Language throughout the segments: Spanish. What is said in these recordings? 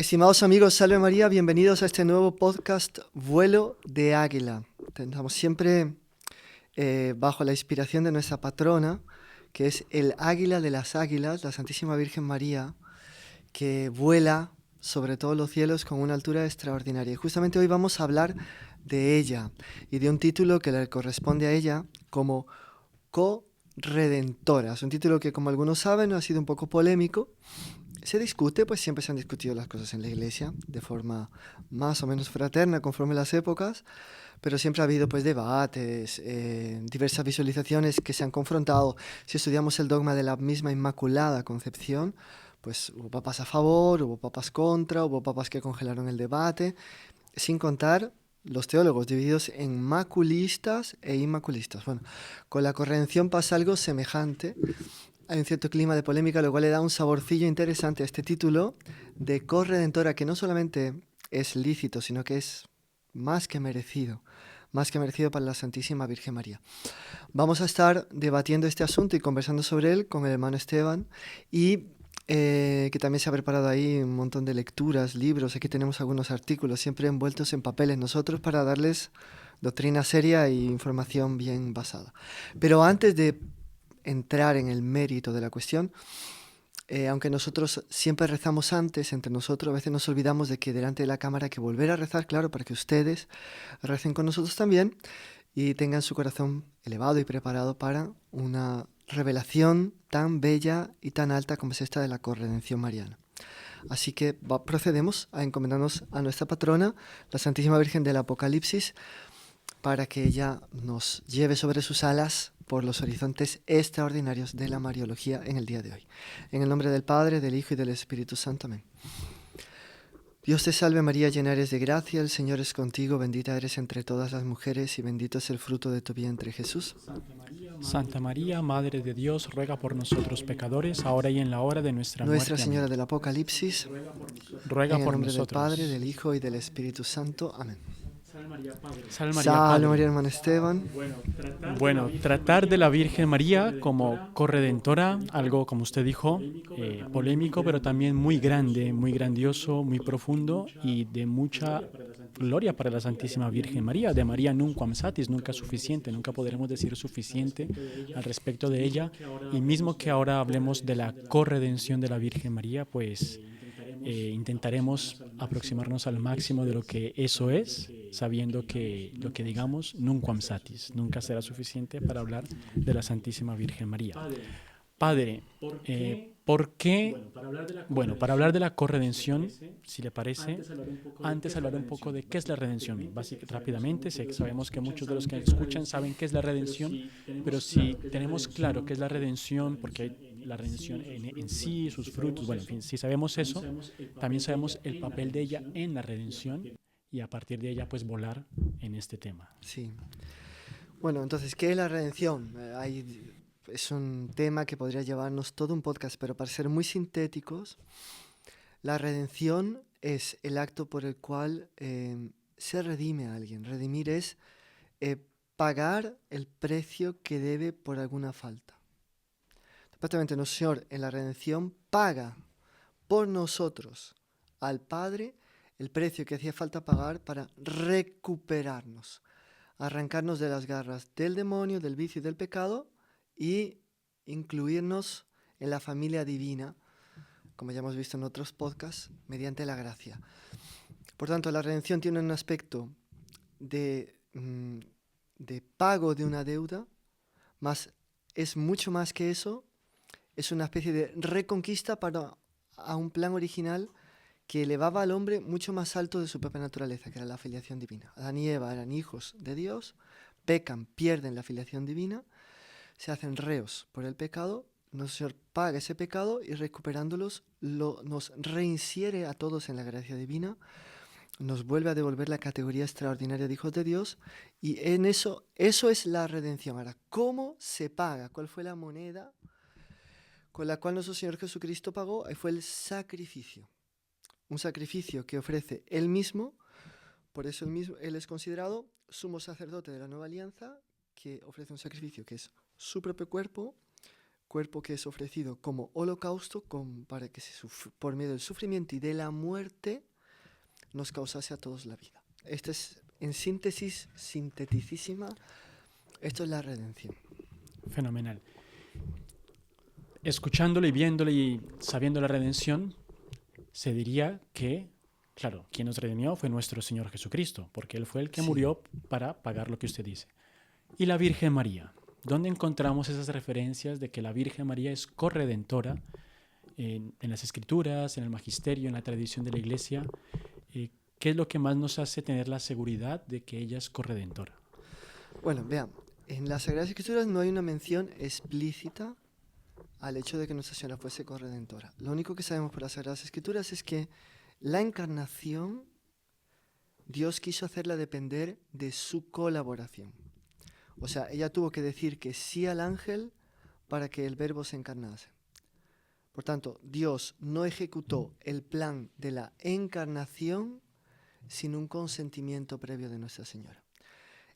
Estimados amigos, Salve María, bienvenidos a este nuevo podcast Vuelo de Águila. Estamos siempre bajo la inspiración de nuestra patrona, que es el águila de las águilas, la Santísima Virgen María, que vuela sobre todos los cielos con una altura extraordinaria. Y justamente hoy vamos a hablar de ella y de un título que le corresponde a ella como co-redentora. Es un título que, como algunos saben, ha sido un poco polémico. Se discute, pues siempre se han discutido las cosas en la Iglesia de forma más o menos fraterna conforme las épocas, pero siempre ha habido pues debates, diversas visualizaciones que se han confrontado. Si estudiamos el dogma de la misma Inmaculada Concepción, pues hubo papas a favor, hubo papas contra, hubo papas que congelaron el debate, sin contar los teólogos divididos en maculistas e inmaculistas. Bueno, con la corredención pasa algo semejante. Hay un cierto clima de polémica, lo cual le da un saborcillo interesante a este título de corredentora, que no solamente es lícito, sino que es más que merecido para la Santísima Virgen María. Vamos a estar debatiendo este asunto y conversando sobre él con el hermano Esteban y que también se ha preparado ahí un montón de lecturas, libros. Aquí tenemos algunos artículos siempre envueltos en papeles nosotros para darles doctrina seria e información bien basada. Pero antes de entrar en el mérito de la cuestión, aunque nosotros siempre rezamos antes entre nosotros, a veces nos olvidamos de que delante de la cámara hay que volver a rezar, claro, para que ustedes recen con nosotros también y tengan su corazón elevado y preparado para una revelación tan bella y tan alta como es esta de la corredención mariana. Así que procedemos a encomendarnos a nuestra patrona, la Santísima Virgen del Apocalipsis, para que ella nos lleve sobre sus alas por los horizontes extraordinarios de la Mariología en el día de hoy. En el nombre del Padre, del Hijo y del Espíritu Santo. Amén. Dios te salve María, llena eres de gracia, el Señor es contigo, bendita eres entre todas las mujeres y bendito es el fruto de tu vientre, Jesús. Santa María, Madre de Dios, ruega por nosotros pecadores, ahora y en la hora de nuestra muerte. Nuestra Señora Amén. del Apocalipsis, Ruega en el por nombre del Padre, nosotros. del Hijo y del Espíritu Santo. Amén. Salve María, Padre. Salve María, hermano Esteban. Bueno, tratar de la Virgen María como corredentora, algo como usted dijo, polémico, pero también muy grande, muy grandioso, muy profundo y de mucha gloria para la Santísima Virgen María. De María nunquam satis, nunca suficiente, nunca podremos decir suficiente al respecto de ella. Y mismo que ahora hablemos de la corredención de la Virgen María, pues intentaremos aproximarnos al máximo de lo que eso es, sabiendo que lo que digamos nunquam satis, nunca será suficiente para hablar de la Santísima Virgen María. Padre, ¿por qué? Bueno, para hablar de la corredención, si le parece, antes hablar un poco de qué es la redención. Rápidamente, sabemos que muchos de los que escuchan saben qué es la redención, pero si tenemos claro qué es la redención, porque hay la redención en sí, sus frutos, bueno, en fin, si sabemos eso, también sabemos el papel de ella en la redención y a partir de ella, pues, volar en este tema. Sí. Bueno, entonces, ¿qué es la redención? Es un tema que podría llevarnos todo un podcast, pero para ser muy sintéticos, la redención es el acto por el cual se redime a alguien. Redimir es pagar el precio que debe por alguna falta. Prácticamente nuestro Señor en la redención paga por nosotros al Padre el precio que hacía falta pagar para recuperarnos, arrancarnos de las garras del demonio, del vicio y del pecado y incluirnos en la familia divina, como ya hemos visto en otros podcasts, mediante la gracia. Por tanto, la redención tiene un aspecto de pago de una deuda, más es mucho más que eso, es una especie de reconquista a un plan original que elevaba al hombre mucho más alto de su propia naturaleza, que era la filiación divina. Adán y Eva eran hijos de Dios, pecan, pierden la filiación divina, se hacen reos por el pecado, nuestro Señor paga ese pecado y recuperándolos nos reinsiere a todos en la gracia divina, nos vuelve a devolver la categoría extraordinaria de hijos de Dios y en eso es la redención. Ahora, ¿cómo se paga? ¿Cuál fue la moneda con la cual nuestro Señor Jesucristo pagó? Ahí fue el sacrificio. Un sacrificio que ofrece Él mismo, por eso Él es considerado sumo sacerdote de la nueva alianza, que ofrece un sacrificio que es su propio cuerpo cuerpo que es ofrecido como holocausto para que por medio del sufrimiento y de la muerte nos causase a todos la vida. Esto es, en síntesis, sinteticísima, esto es la redención. Fenomenal. Escuchándolo y viéndolo y sabiendo la redención, se diría que, claro, quien nos redimió fue nuestro Señor Jesucristo, porque Él fue el que Sí. murió para pagar lo que usted dice. Y la Virgen María. ¿Dónde encontramos esas referencias de que la Virgen María es corredentora en las Escrituras, en el Magisterio, en la tradición de la Iglesia? ¿Qué es lo que más nos hace tener la seguridad de que ella es corredentora? Bueno, vean, en las Sagradas Escrituras no hay una mención explícita al hecho de que Nuestra Señora fuese corredentora. Lo único que sabemos por las Sagradas Escrituras es que la encarnación, Dios quiso hacerla depender de su colaboración. O sea, ella tuvo que decir que sí al ángel para que el Verbo se encarnase. Por tanto, Dios no ejecutó el plan de la encarnación sin un consentimiento previo de Nuestra Señora.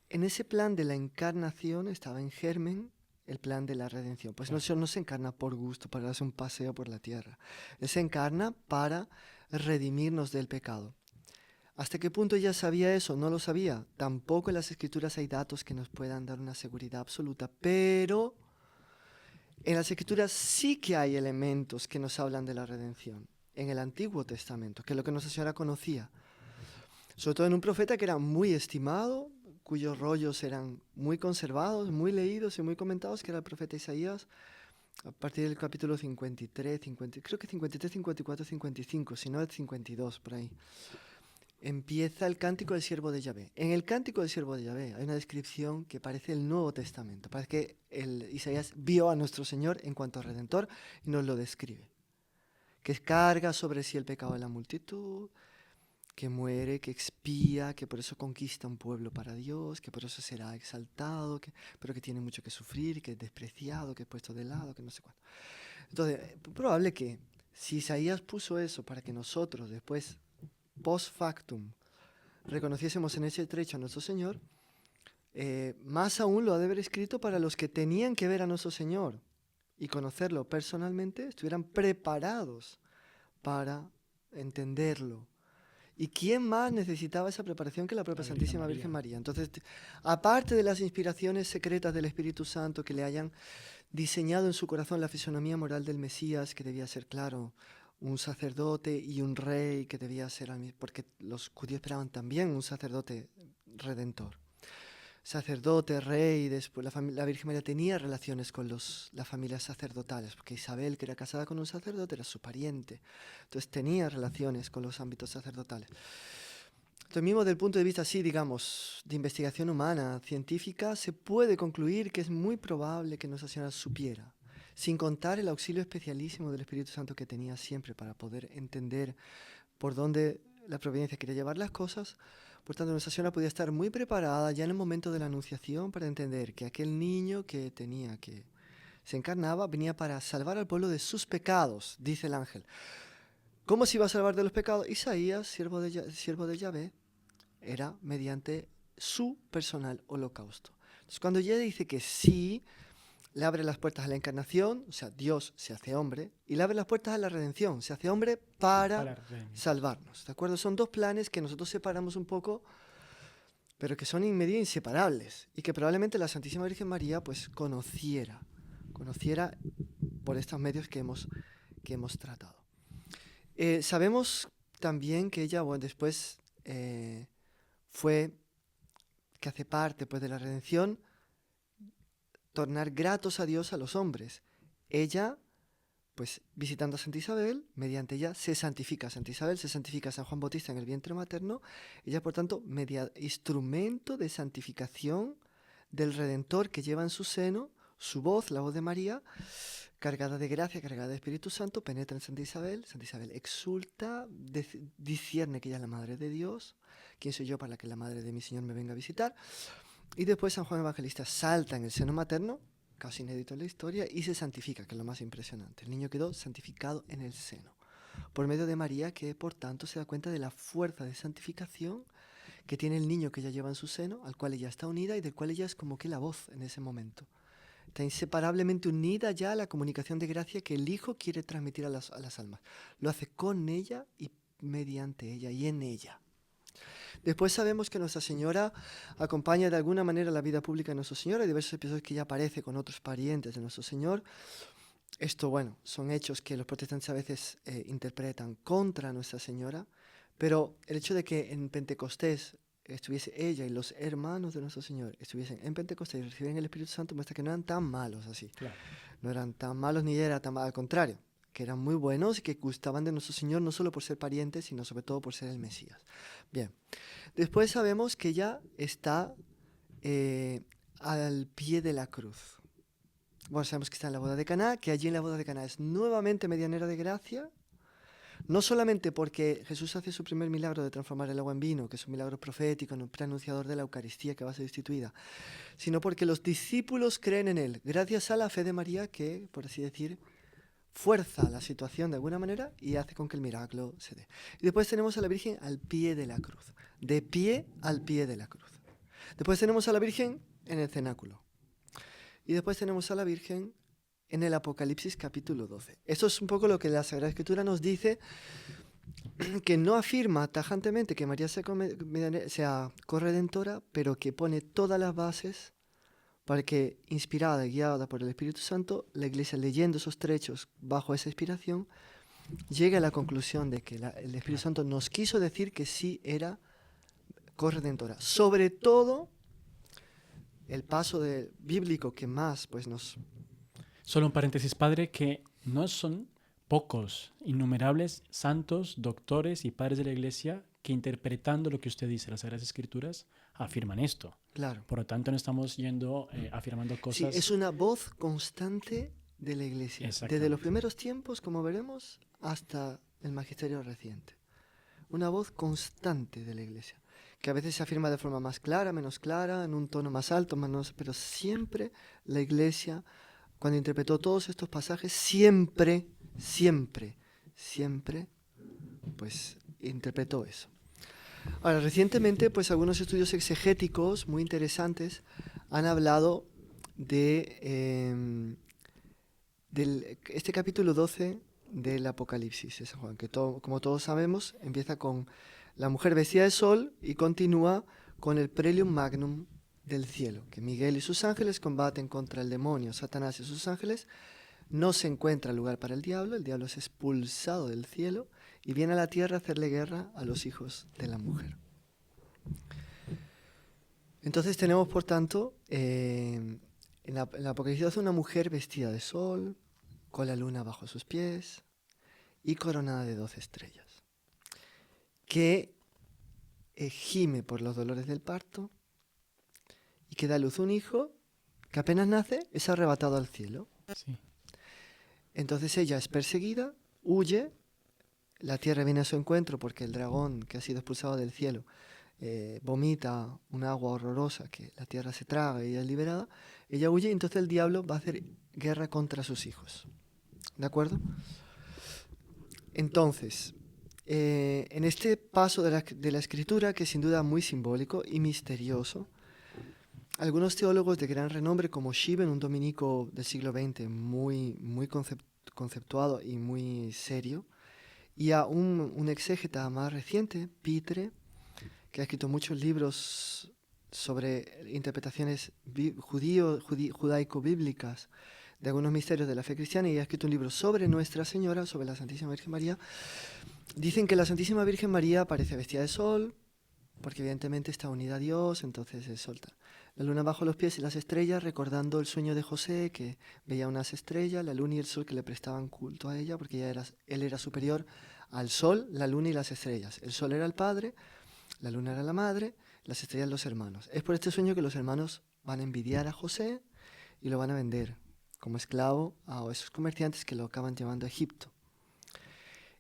En ese plan de la encarnación estaba en germen el plan de la redención. Pues Nuestro Señor no se encarna por gusto, para darse un paseo por la tierra. Él se encarna para redimirnos del pecado. ¿Hasta qué punto ella sabía eso? No lo sabía. Tampoco en las Escrituras hay datos que nos puedan dar una seguridad absoluta, pero en las Escrituras sí que hay elementos que nos hablan de la redención. En el Antiguo Testamento, que es lo que Nuestra Señora conocía. Sobre todo en un profeta que era muy estimado, cuyos rollos eran muy conservados, muy leídos y muy comentados, que era el profeta Isaías, a partir del capítulo 53, creo que 53, 54, 55, si no el 52, por ahí. Empieza el cántico del siervo de Yahvé. En el cántico del siervo de Yahvé hay una descripción que parece el Nuevo Testamento. Parece que Isaías vio a nuestro Señor en cuanto a Redentor y nos lo describe. Que carga sobre sí el pecado de la multitud, que muere, que expía, que por eso conquista un pueblo para Dios, que por eso será exaltado, pero que tiene mucho que sufrir, que es despreciado, que es puesto de lado, que no sé cuánto. Entonces, es probable que si Isaías puso eso para que nosotros después, post factum, reconociésemos en ese trecho a nuestro Señor, más aún lo ha de haber escrito para los que tenían que ver a nuestro Señor y conocerlo personalmente, estuvieran preparados para entenderlo. ¿Y quién más necesitaba esa preparación que la propia Santísima Virgen María? Entonces, aparte de las inspiraciones secretas del Espíritu Santo que le hayan diseñado en su corazón la fisonomía moral del Mesías, que debía ser, claro, un sacerdote y un rey, que debía ser, porque los judíos esperaban también un sacerdote redentor. Sacerdote, rey, después la Virgen María tenía relaciones con las familias sacerdotales, porque Isabel, que era casada con un sacerdote, era su pariente. Entonces tenía relaciones con los ámbitos sacerdotales. Entonces mismo desde el punto de vista, así, digamos, de investigación humana, científica, se puede concluir que es muy probable que Nuestra Señora supiera, sin contar el auxilio especialísimo del Espíritu Santo que tenía siempre para poder entender por dónde la providencia quería llevar las cosas. Por tanto, Nuestra Señora podía estar muy preparada ya en el momento de la Anunciación para entender que aquel niño que se encarnaba, venía para salvar al pueblo de sus pecados, dice el ángel. ¿Cómo se iba a salvar de los pecados? Isaías, siervo de Yahvé, era mediante su personal holocausto. Entonces, cuando ella dice que sí, le abre las puertas a la encarnación, o sea, Dios se hace hombre, y le abre las puertas a la redención, se hace hombre para salvarnos. ¿De acuerdo? Son dos planes que nosotros separamos un poco, pero que son en medida inseparables, y que probablemente la Santísima Virgen María pues conociera por estos medios que hemos tratado. Sabemos también que ella, bueno, después fue, que hace parte pues de la redención, tornar gratos a Dios a los hombres. Ella, pues visitando a Santa Isabel, mediante ella se santifica. Santa Isabel se santifica a San Juan Bautista en el vientre materno. Ella, por tanto, instrumento de santificación del Redentor que lleva en su seno, su voz, la voz de María, cargada de gracia, cargada de Espíritu Santo, penetra en Santa Isabel. Santa Isabel exulta, discierne que ella es la Madre de Dios. ¿Quién soy yo para que la Madre de mi Señor me venga a visitar? Y después San Juan Evangelista salta en el seno materno, casi inédito en la historia, y se santifica, que es lo más impresionante. El niño quedó santificado en el seno, por medio de María, que por tanto se da cuenta de la fuerza de santificación que tiene el niño que ella lleva en su seno, al cual ella está unida y del cual ella es como que la voz en ese momento. Está inseparablemente unida ya a la comunicación de gracia que el Hijo quiere transmitir a las almas. Lo hace con ella y mediante ella y en ella. Después sabemos que Nuestra Señora acompaña de alguna manera la vida pública de Nuestro Señor. Hay diversos episodios que ella aparece con otros parientes de Nuestro Señor. Esto, bueno, son hechos que los protestantes a veces interpretan contra Nuestra Señora, pero el hecho de que en Pentecostés estuviese ella y los hermanos de Nuestro Señor estuviesen en Pentecostés y reciben el Espíritu Santo muestra que no eran tan malos así. Claro. No eran tan malos ni ella era tan mal, al contrario, que eran muy buenos y que gustaban de Nuestro Señor no solo por ser parientes, sino sobre todo por ser el Mesías. Bien, después sabemos que ella está al pie de la cruz. Bueno, sabemos que está en la boda de Caná, que allí en la boda de Caná es nuevamente medianera de gracia, no solamente porque Jesús hace su primer milagro de transformar el agua en vino, que es un milagro profético, un preanunciador de la Eucaristía que va a ser instituida, sino porque los discípulos creen en él, gracias a la fe de María que, por así decir, fuerza la situación de alguna manera y hace con que el milagro se dé. Y después tenemos a la Virgen al pie de la cruz, de pie al pie de la cruz. Después tenemos a la Virgen en el cenáculo. Y después tenemos a la Virgen en el Apocalipsis capítulo 12. Esto es un poco lo que la Sagrada Escritura nos dice, que no afirma tajantemente que María sea corredentora, pero que pone todas las bases para que, inspirada y guiada por el Espíritu Santo, la Iglesia, leyendo esos trechos bajo esa inspiración, llegue a la conclusión de que el Espíritu Santo nos quiso decir que sí era corredentora. Sobre todo, el paso bíblico que más pues, nos... Solo un paréntesis, padre, que no son pocos, innumerables santos, doctores y padres de la Iglesia que interpretando lo que usted dice, las Sagradas Escrituras, afirman esto. Claro. Por lo tanto, no estamos yendo afirmando cosas... Sí, es una voz constante de la Iglesia, desde los primeros tiempos, como veremos, hasta el magisterio reciente. Una voz constante de la Iglesia, que a veces se afirma de forma más clara, menos clara, en un tono más alto, menos, pero siempre la Iglesia, cuando interpretó todos estos pasajes, siempre, pues interpretó eso. Ahora, recientemente, pues algunos estudios exegéticos muy interesantes han hablado de este capítulo 12 del Apocalipsis de San Juan, que como todos sabemos, empieza con la mujer vestida de sol y continúa con el prelium magnum del cielo, que Miguel y sus ángeles combaten contra el demonio, Satanás y sus ángeles. No se encuentra lugar para el diablo es expulsado del cielo y viene a la tierra a hacerle guerra a los hijos de la mujer. Entonces tenemos, por tanto, en la Apocalipsis 12 una mujer vestida de sol, con la luna bajo sus pies y coronada de 12 estrellas, que gime por los dolores del parto y que da a luz un hijo que apenas nace, es arrebatado al cielo. Sí. Entonces ella es perseguida, huye, la tierra viene a su encuentro porque el dragón que ha sido expulsado del cielo vomita un agua horrorosa que la tierra se traga y ella es liberada. Ella huye y entonces el diablo va a hacer guerra contra sus hijos. ¿De acuerdo? Entonces, en este paso de la escritura, que sin duda muy simbólico y misterioso, algunos teólogos de gran renombre como Schieben, un dominico del siglo XX muy conceptuado y muy serio, y a un exégeta más reciente, Pitre, que ha escrito muchos libros sobre interpretaciones judaico-bíblicas de algunos misterios de la fe cristiana, y ha escrito un libro sobre Nuestra Señora, sobre la Santísima Virgen María. Dicen que la Santísima Virgen María aparece vestida de sol, porque evidentemente está unida a Dios, entonces es solta. La luna bajo los pies y las estrellas, recordando el sueño de José, que veía unas estrellas, la luna y el sol que le prestaban culto a ella, porque él era superior al sol, la luna y las estrellas. El sol era el padre, la luna era la madre, las estrellas los hermanos. Es por este sueño que los hermanos van a envidiar a José y lo van a vender como esclavo a esos comerciantes que lo acaban llevando a Egipto.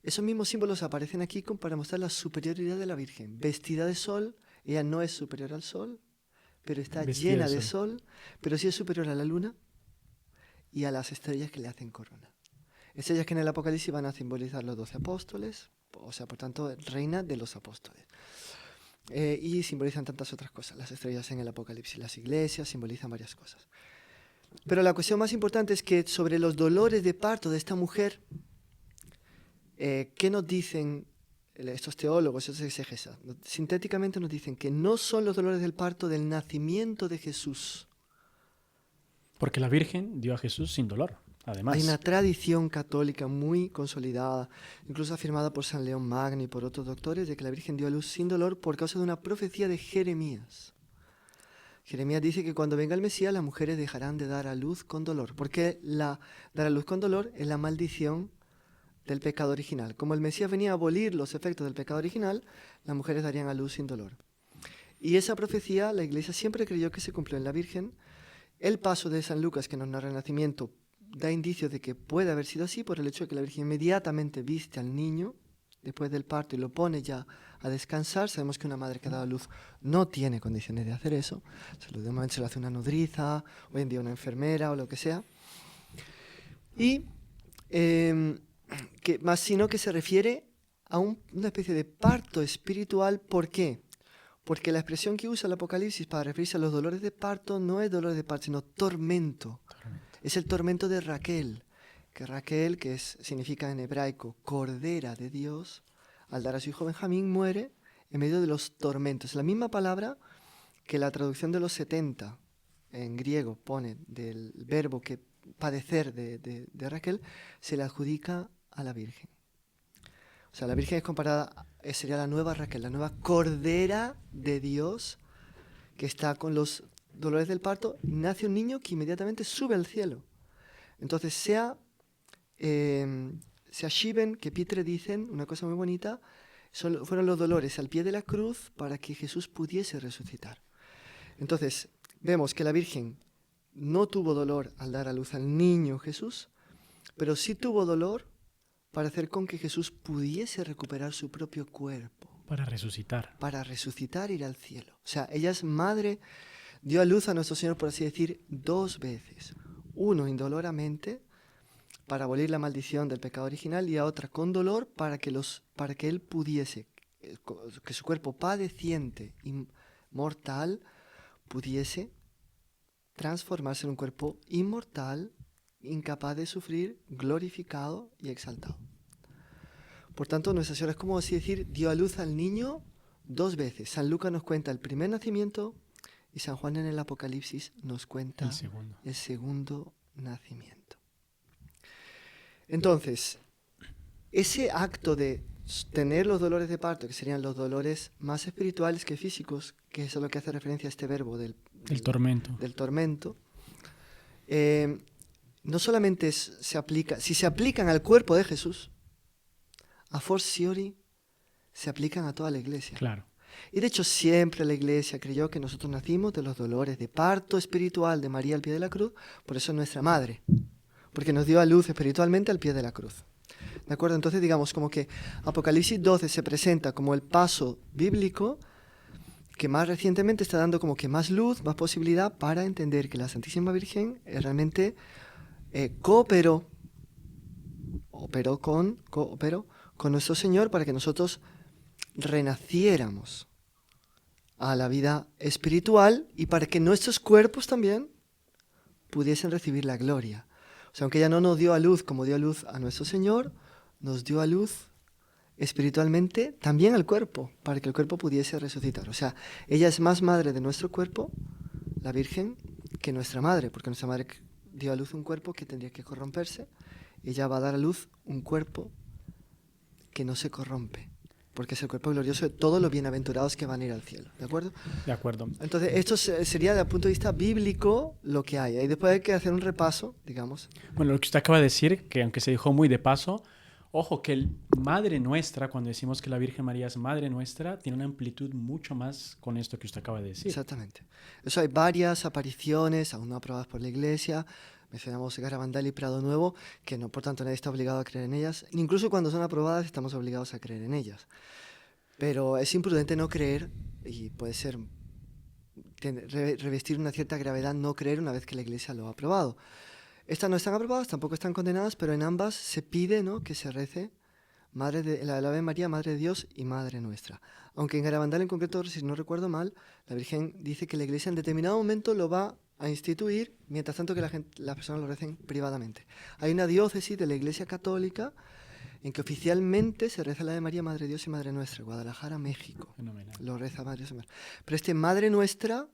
Esos mismos símbolos aparecen aquí para mostrar la superioridad de la Virgen. Vestida de sol, ella no es superior al sol, pero está llena de sol, pero sí es superior a la luna y a las estrellas que le hacen corona. Estrellas que en el Apocalipsis van a simbolizar los 12 apóstoles, o sea, por tanto, reina de los apóstoles. Y simbolizan tantas otras cosas. Las estrellas en el Apocalipsis, las iglesias, simbolizan varias cosas. Pero la cuestión más importante es que sobre los dolores de parto de esta mujer, ¿qué nos dicen estos teólogos, estos exegetas? Sintéticamente nos dicen que no son los dolores del parto del nacimiento de Jesús. Porque la Virgen dio a Jesús sin dolor, además. Hay una tradición católica muy consolidada, incluso afirmada por San León Magno y por otros doctores, de que la Virgen dio a luz sin dolor por causa de una profecía de Jeremías. Jeremías dice que cuando venga el Mesías las mujeres dejarán de dar a luz con dolor, porque dar a luz con dolor es la maldición del pecado original. Como el Mesías venía a abolir los efectos del pecado original, las mujeres darían a luz sin dolor. Y esa profecía la Iglesia siempre creyó que se cumplió en la Virgen. El paso de San Lucas, que nos narra el nacimiento, da indicios de que puede haber sido así por el hecho de que la Virgen inmediatamente viste al niño después del parto y lo pone ya a descansar. Sabemos que una madre que ha dado a luz no tiene condiciones de hacer eso. De momento se lo hace una nodriza, hoy en día una enfermera o lo que sea. Y más sino que se refiere a una especie de parto espiritual. ¿Por qué? Porque la expresión que usa el Apocalipsis para referirse a los dolores de parto no es dolor de parto, sino tormento. Es el tormento de Raquel, que significa en hebraico cordera de Dios, al dar a su hijo Benjamín muere en medio de los tormentos. La misma palabra que la traducción de los 70 en griego pone del verbo que padecer de Raquel, se le adjudica a la Virgen. O sea, la Virgen es comparada, sería la nueva Raquel, la nueva cordera de Dios que está con los dolores del parto, y nace un niño que inmediatamente sube al cielo. Entonces, sea Shiven que Pitre dicen, una cosa muy bonita, fueron los dolores al pie de la cruz para que Jesús pudiese resucitar. Entonces, vemos que la Virgen no tuvo dolor al dar a luz al niño Jesús, pero sí tuvo dolor para hacer con que Jesús pudiese recuperar su propio cuerpo. Para resucitar. Para resucitar e ir al cielo. O sea, ella es madre, dio a luz a nuestro Señor, por así decir, 2 veces. Uno indoloramente, para abolir la maldición del pecado original, y a otra con dolor para que Él pudiese, que su cuerpo padeciente y mortal pudiese transformarse en un cuerpo inmortal, incapaz de sufrir, glorificado y exaltado. Por tanto, Nuestra Señora es como así decir, dio a luz al niño 2 veces. San Lucas nos cuenta el primer nacimiento y San Juan en el Apocalipsis nos cuenta el segundo nacimiento. Entonces, ese acto de tener los dolores de parto, que serían los dolores más espirituales que físicos, que es a lo que hace referencia a este verbo del tormento, no solamente se aplica, si se aplican al cuerpo de Jesús, a fortiori se aplican a toda la Iglesia. Claro. Y de hecho siempre la Iglesia creyó que nosotros nacimos de los dolores de parto espiritual de María al pie de la cruz, por eso es nuestra madre, porque nos dio a luz espiritualmente al pie de la cruz. ¿De acuerdo? Entonces digamos como que Apocalipsis 12 se presenta como el paso bíblico que más recientemente está dando como que más luz, más posibilidad para entender que la Santísima Virgen realmente cooperó con nuestro Señor para que nosotros renaciéramos a la vida espiritual y para que nuestros cuerpos también pudiesen recibir la gloria. O sea, aunque ella no nos dio a luz como dio a luz a nuestro Señor, nos dio a luz espiritualmente también al cuerpo, para que el cuerpo pudiese resucitar. O sea, ella es más madre de nuestro cuerpo, la Virgen, que nuestra madre, porque nuestra madre dio a luz un cuerpo que tendría que corromperse. Ella va a dar a luz un cuerpo que no se corrompe, porque es el cuerpo glorioso de todos los bienaventurados que van a ir al cielo. ¿De acuerdo? De acuerdo. Entonces, esto sería desde el punto de vista bíblico lo que hay. Y después hay que hacer un repaso, digamos. Bueno, lo que usted acaba de decir, que aunque se dijo muy de paso, ojo que Madre Nuestra, cuando decimos que la Virgen María es Madre Nuestra, tiene una amplitud mucho más con esto que usted acaba de decir. Exactamente. Eso hay varias apariciones, aún no aprobadas por la Iglesia. Mencionamos Garabandal y Prado Nuevo, que no, por tanto nadie está obligado a creer en ellas. Incluso cuando son aprobadas estamos obligados a creer en ellas. Pero es imprudente no creer, y puede ser revestir una cierta gravedad no creer una vez que la Iglesia lo ha aprobado. Estas no están aprobadas, tampoco están condenadas, pero en ambas se pide, ¿no?, que se rece la Ave María, Madre de Dios y Madre Nuestra. Aunque en Garabandal en concreto, si no recuerdo mal, la Virgen dice que la Iglesia en determinado momento lo va a instituir, mientras tanto que las personas lo recen privadamente. Hay una diócesis de la Iglesia Católica en que oficialmente se reza la de María, Madre de Dios y Madre Nuestra, Guadalajara, México. Fenomenal. Lo reza Madre Dios y Madre. Pero este Madre Nuestra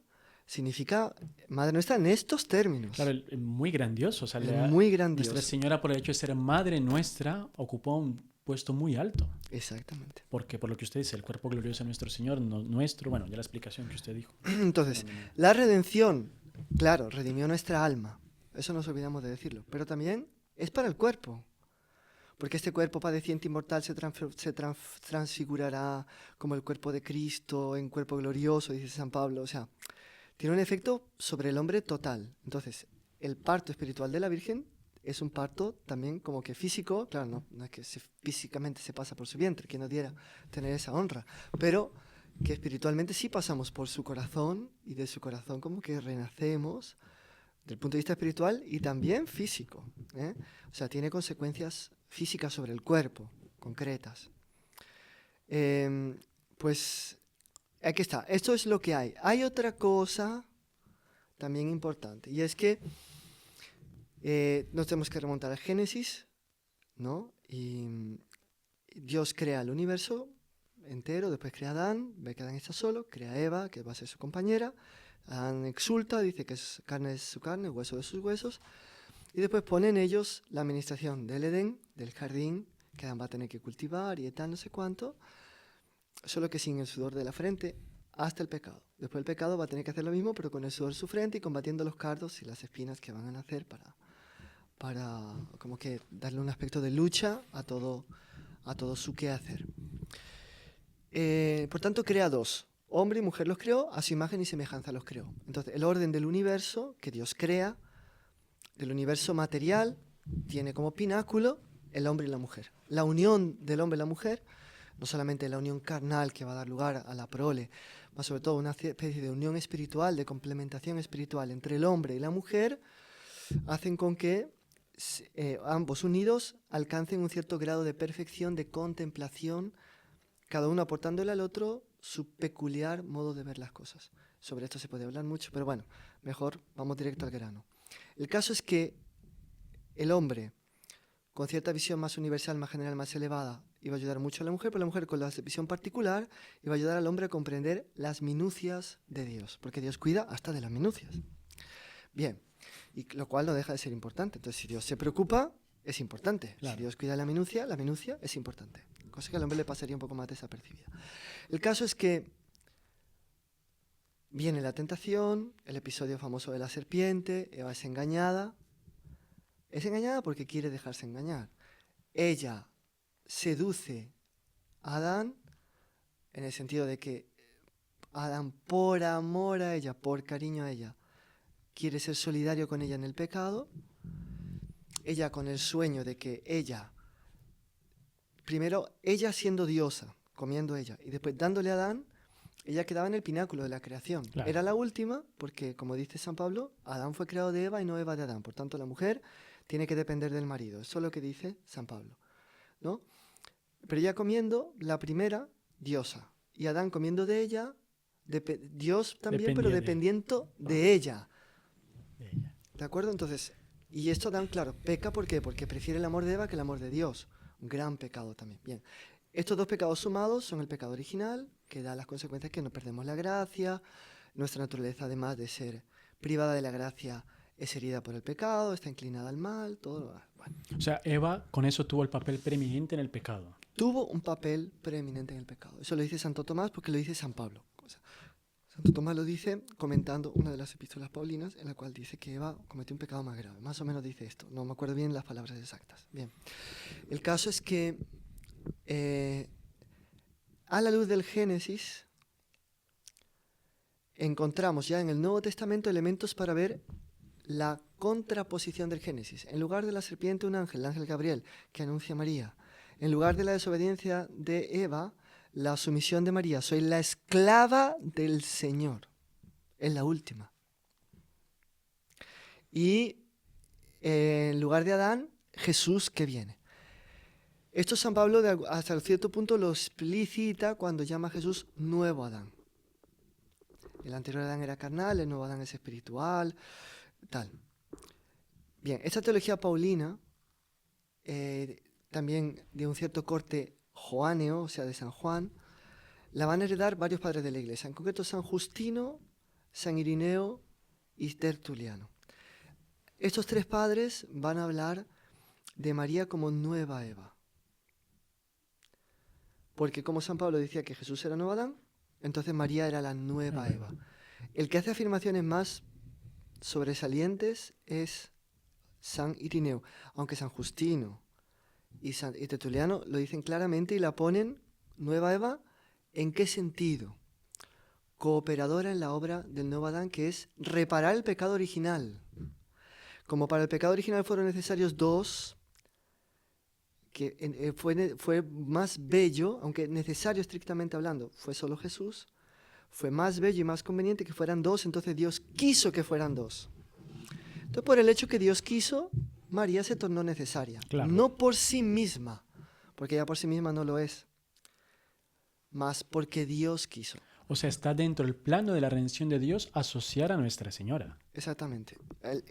significa Madre Nuestra en estos términos. Claro, muy grandioso. O sea, Es muy grandioso. Nuestra Señora, por el hecho de ser Madre Nuestra, ocupó un puesto muy alto. Exactamente. Porque por lo que usted dice, el cuerpo glorioso de nuestro Señor, nuestro, bueno, ya la explicación que usted dijo. Entonces, la redención, claro, redimió nuestra alma. Eso nos olvidamos de decirlo. Pero también es para el cuerpo. Porque este cuerpo padeciente inmortal se transfigurará como el cuerpo de Cristo en cuerpo glorioso, dice San Pablo. O sea, tiene un efecto sobre el hombre total. Entonces, el parto espiritual de la Virgen es un parto también como que físico. Claro, no es que físicamente se pasa por su vientre, que no diera tener esa honra. Pero que espiritualmente sí pasamos por su corazón y de su corazón como que renacemos del punto de vista espiritual y también físico, ¿eh? O sea, tiene consecuencias físicas sobre el cuerpo, concretas. Pues aquí está, esto es lo que hay. Hay otra cosa también importante, y es que nos tenemos que remontar al Génesis, ¿no? Y Dios crea el universo entero, después crea a Adán, ve que Adán está solo, crea a Eva, que va a ser su compañera. Adán exulta, dice que carne es su carne, hueso de sus huesos, y después pone en ellos la administración del Edén, del jardín, que Adán va a tener que cultivar y tal, no sé cuánto, solo que sin el sudor de la frente, hasta el pecado. Después el pecado va a tener que hacer lo mismo, pero con el sudor de su frente y combatiendo los cardos y las espinas que van a nacer para como que darle un aspecto de lucha a todo su quehacer. Por tanto, crea dos. Hombre y mujer los creó, a su imagen y semejanza los creó. Entonces, el orden del universo que Dios crea, del universo material, tiene como pináculo el hombre y la mujer. La unión del hombre y la mujer, no solamente la unión carnal que va a dar lugar a la prole, más sobre todo una especie de unión espiritual, de complementación espiritual entre el hombre y la mujer, hacen con que ambos unidos alcancen un cierto grado de perfección, de contemplación, cada uno aportándole al otro su peculiar modo de ver las cosas. Sobre esto se puede hablar mucho, pero bueno, mejor vamos directo al grano. El caso es que el hombre, con cierta visión más universal, más general, más elevada, iba a ayudar mucho a la mujer, pero la mujer con la visión particular iba a ayudar al hombre a comprender las minucias de Dios, porque Dios cuida hasta de las minucias. Bien, y lo cual no deja de ser importante. Entonces, si Dios se preocupa, es importante. Claro. Si Dios cuida la minucia es importante. Cosa que al hombre le pasaría un poco más desapercibida. El caso es que viene la tentación, el episodio famoso de la serpiente, Eva es engañada. Es engañada porque quiere dejarse engañar. Ella seduce a Adán en el sentido de que Adán, por amor a ella, por cariño a ella, quiere ser solidario con ella en el pecado. Ella con el sueño de que primero ella siendo diosa, comiendo ella, y después dándole a Adán, ella quedaba en el pináculo de la creación. Claro. Era la última, porque como dice San Pablo, Adán fue creado de Eva y no Eva de Adán. Por tanto, la mujer tiene que depender del marido. Eso es lo que dice San Pablo, ¿no? Pero ella comiendo, la primera, diosa. Y Adán comiendo de ella, Dios también, pero dependiendo de ella. ¿De acuerdo? Entonces, y esto Adán, claro, peca, ¿por qué? Porque prefiere el amor de Eva que el amor de Dios. Un gran pecado también. Bien. Estos dos pecados sumados son el pecado original, que da las consecuencias que no perdemos la gracia. Nuestra naturaleza, además de ser privada de la gracia, es herida por el pecado, está inclinada al mal, todo lo demás. Bueno. O sea, Eva con eso tuvo el papel preeminente en el pecado. Tuvo un papel preeminente en el pecado. Eso lo dice Santo Tomás porque lo dice San Pablo. O sea, Santo Tomás lo dice comentando una de las epístolas paulinas en la cual dice que Eva cometió un pecado más grave. Más o menos dice esto. No me acuerdo bien las palabras exactas. Bien. El caso es que a la luz del Génesis encontramos ya en el Nuevo Testamento elementos para ver la contraposición del Génesis. En lugar de la serpiente, un ángel, el ángel Gabriel, que anuncia a María. En lugar de la desobediencia de Eva, la sumisión de María. Soy la esclava del Señor. Es la última. Y en lugar de Adán, Jesús que viene. Esto San Pablo hasta cierto punto lo explicita cuando llama a Jesús nuevo Adán. El anterior Adán era carnal, el nuevo Adán es espiritual, tal. Bien, esta teología paulina, también de un cierto corte joáneo, o sea, de San Juan, la van a heredar varios padres de la Iglesia, en concreto San Justino, San Irineo y Tertuliano. Estos tres padres van a hablar de María como nueva Eva. Porque como San Pablo decía que Jesús era nuevo Adán, entonces María era la nueva Eva. El que hace afirmaciones más sobresalientes es San Irineo, aunque San Justino y Tertuliano lo dicen claramente y la ponen, nueva Eva, ¿en qué sentido? Cooperadora en la obra del nuevo Adán, que es reparar el pecado original. Como para el pecado original fueron necesarios dos, que fue más bello, aunque necesario estrictamente hablando, fue solo Jesús, fue más bello y más conveniente que fueran dos, entonces Dios quiso que fueran dos. Entonces, por el hecho que Dios quiso, María se tornó necesaria. Claro. No por sí misma, porque ella por sí misma no lo es, más porque Dios quiso. O sea, está dentro del plano de la redención de Dios asociar a Nuestra Señora. Exactamente.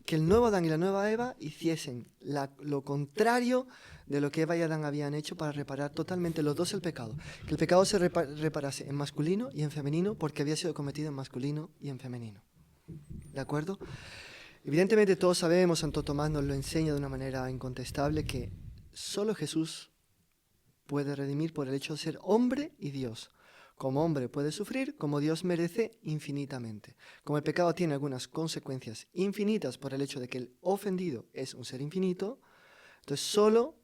Que el nuevo Adán y la nueva Eva hiciesen lo contrario de lo que Eva y Adán habían hecho para reparar totalmente los dos el pecado. Que el pecado se reparase en masculino y en femenino porque había sido cometido en masculino y en femenino. ¿De acuerdo? Evidentemente todos sabemos, Santo Tomás nos lo enseña de una manera incontestable, que solo Jesús puede redimir por el hecho de ser hombre y Dios. Como hombre puede sufrir, como Dios merece infinitamente. Como el pecado tiene algunas consecuencias infinitas por el hecho de que el ofendido es un ser infinito, entonces solo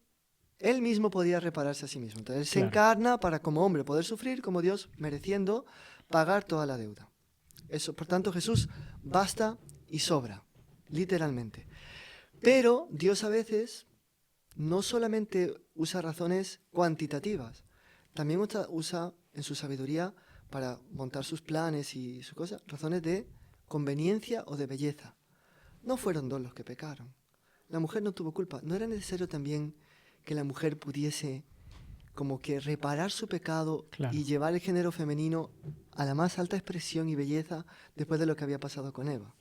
él mismo podía repararse a sí mismo. Entonces él se encarna para como hombre poder sufrir, como Dios mereciendo pagar toda la deuda. Eso, por tanto, Jesús basta y sobra, literalmente. Pero Dios a veces no solamente usa razones cuantitativas, también usa en su sabiduría para montar sus planes y sus cosas, razones de conveniencia o de belleza. No fueron dos los que pecaron. La mujer no tuvo culpa. ¿No era necesario también que la mujer pudiese como que reparar su pecado y llevar el género femenino a la más alta expresión y belleza después de lo que había pasado con Eva?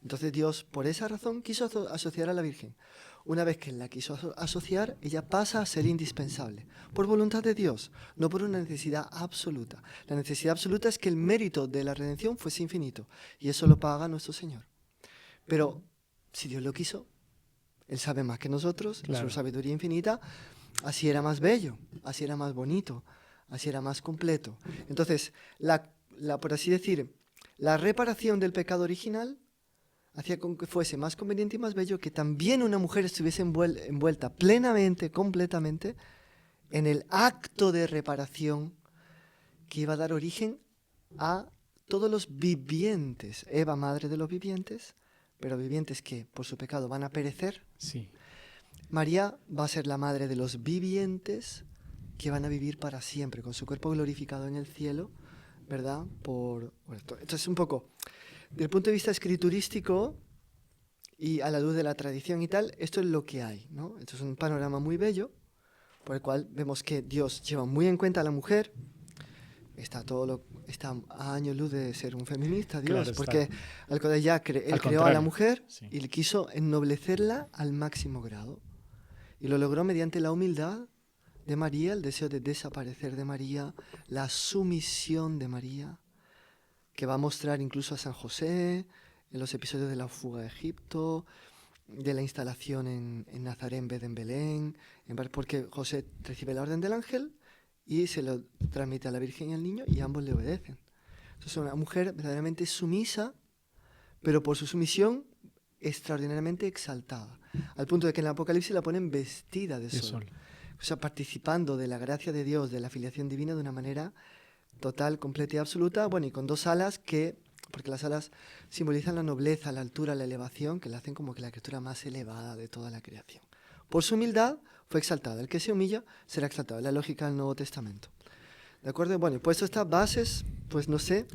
Entonces Dios, por esa razón, quiso asociar a la Virgen. Una vez que la quiso asociar, ella pasa a ser indispensable, por voluntad de Dios, no por una necesidad absoluta. La necesidad absoluta es que el mérito de la redención fuese infinito, y eso lo paga nuestro Señor. Pero si Dios lo quiso, Él sabe más que nosotros, su sabiduría infinita, así era más bello, así era más bonito, así era más completo. Entonces, por así decir, la reparación del pecado original hacía con que fuese más conveniente y más bello que también una mujer estuviese envuelta plenamente, completamente, en el acto de reparación que iba a dar origen a todos los vivientes. Eva, madre de los vivientes, pero vivientes que por su pecado van a perecer. Sí. María va a ser la madre de los vivientes que van a vivir para siempre, con su cuerpo glorificado en el cielo, ¿verdad? Esto es un poco... Desde el punto de vista escriturístico y a la luz de la tradición y tal, esto es lo que hay, ¿no? Esto es un panorama muy bello, por el cual vemos que Dios lleva muy en cuenta a la mujer. Está a años luz de ser un feminista, Dios, porque él creó a la mujer y le quiso ennoblecerla al máximo grado. Y lo logró mediante la humildad de María, el deseo de desaparecer de María, la sumisión de María, que va a mostrar incluso a San José en los episodios de la fuga de Egipto, de la instalación en Nazaret en vez de en Belén, porque José recibe la orden del ángel y se lo transmite a la Virgen y al niño y ambos le obedecen. Entonces es una mujer verdaderamente sumisa, pero por su sumisión extraordinariamente exaltada, al punto de que en el Apocalipsis la ponen vestida de sol. O sea, participando de la gracia de Dios, de la filiación divina de una manera total, completa y absoluta, bueno, y con dos alas porque las alas simbolizan la nobleza, la altura, la elevación, que la hacen como que la criatura más elevada de toda la creación. Por su humildad fue exaltada. El que se humilla será exaltado. Es la lógica del Nuevo Testamento. ¿De acuerdo? Bueno, y puesto estas bases, pues no sé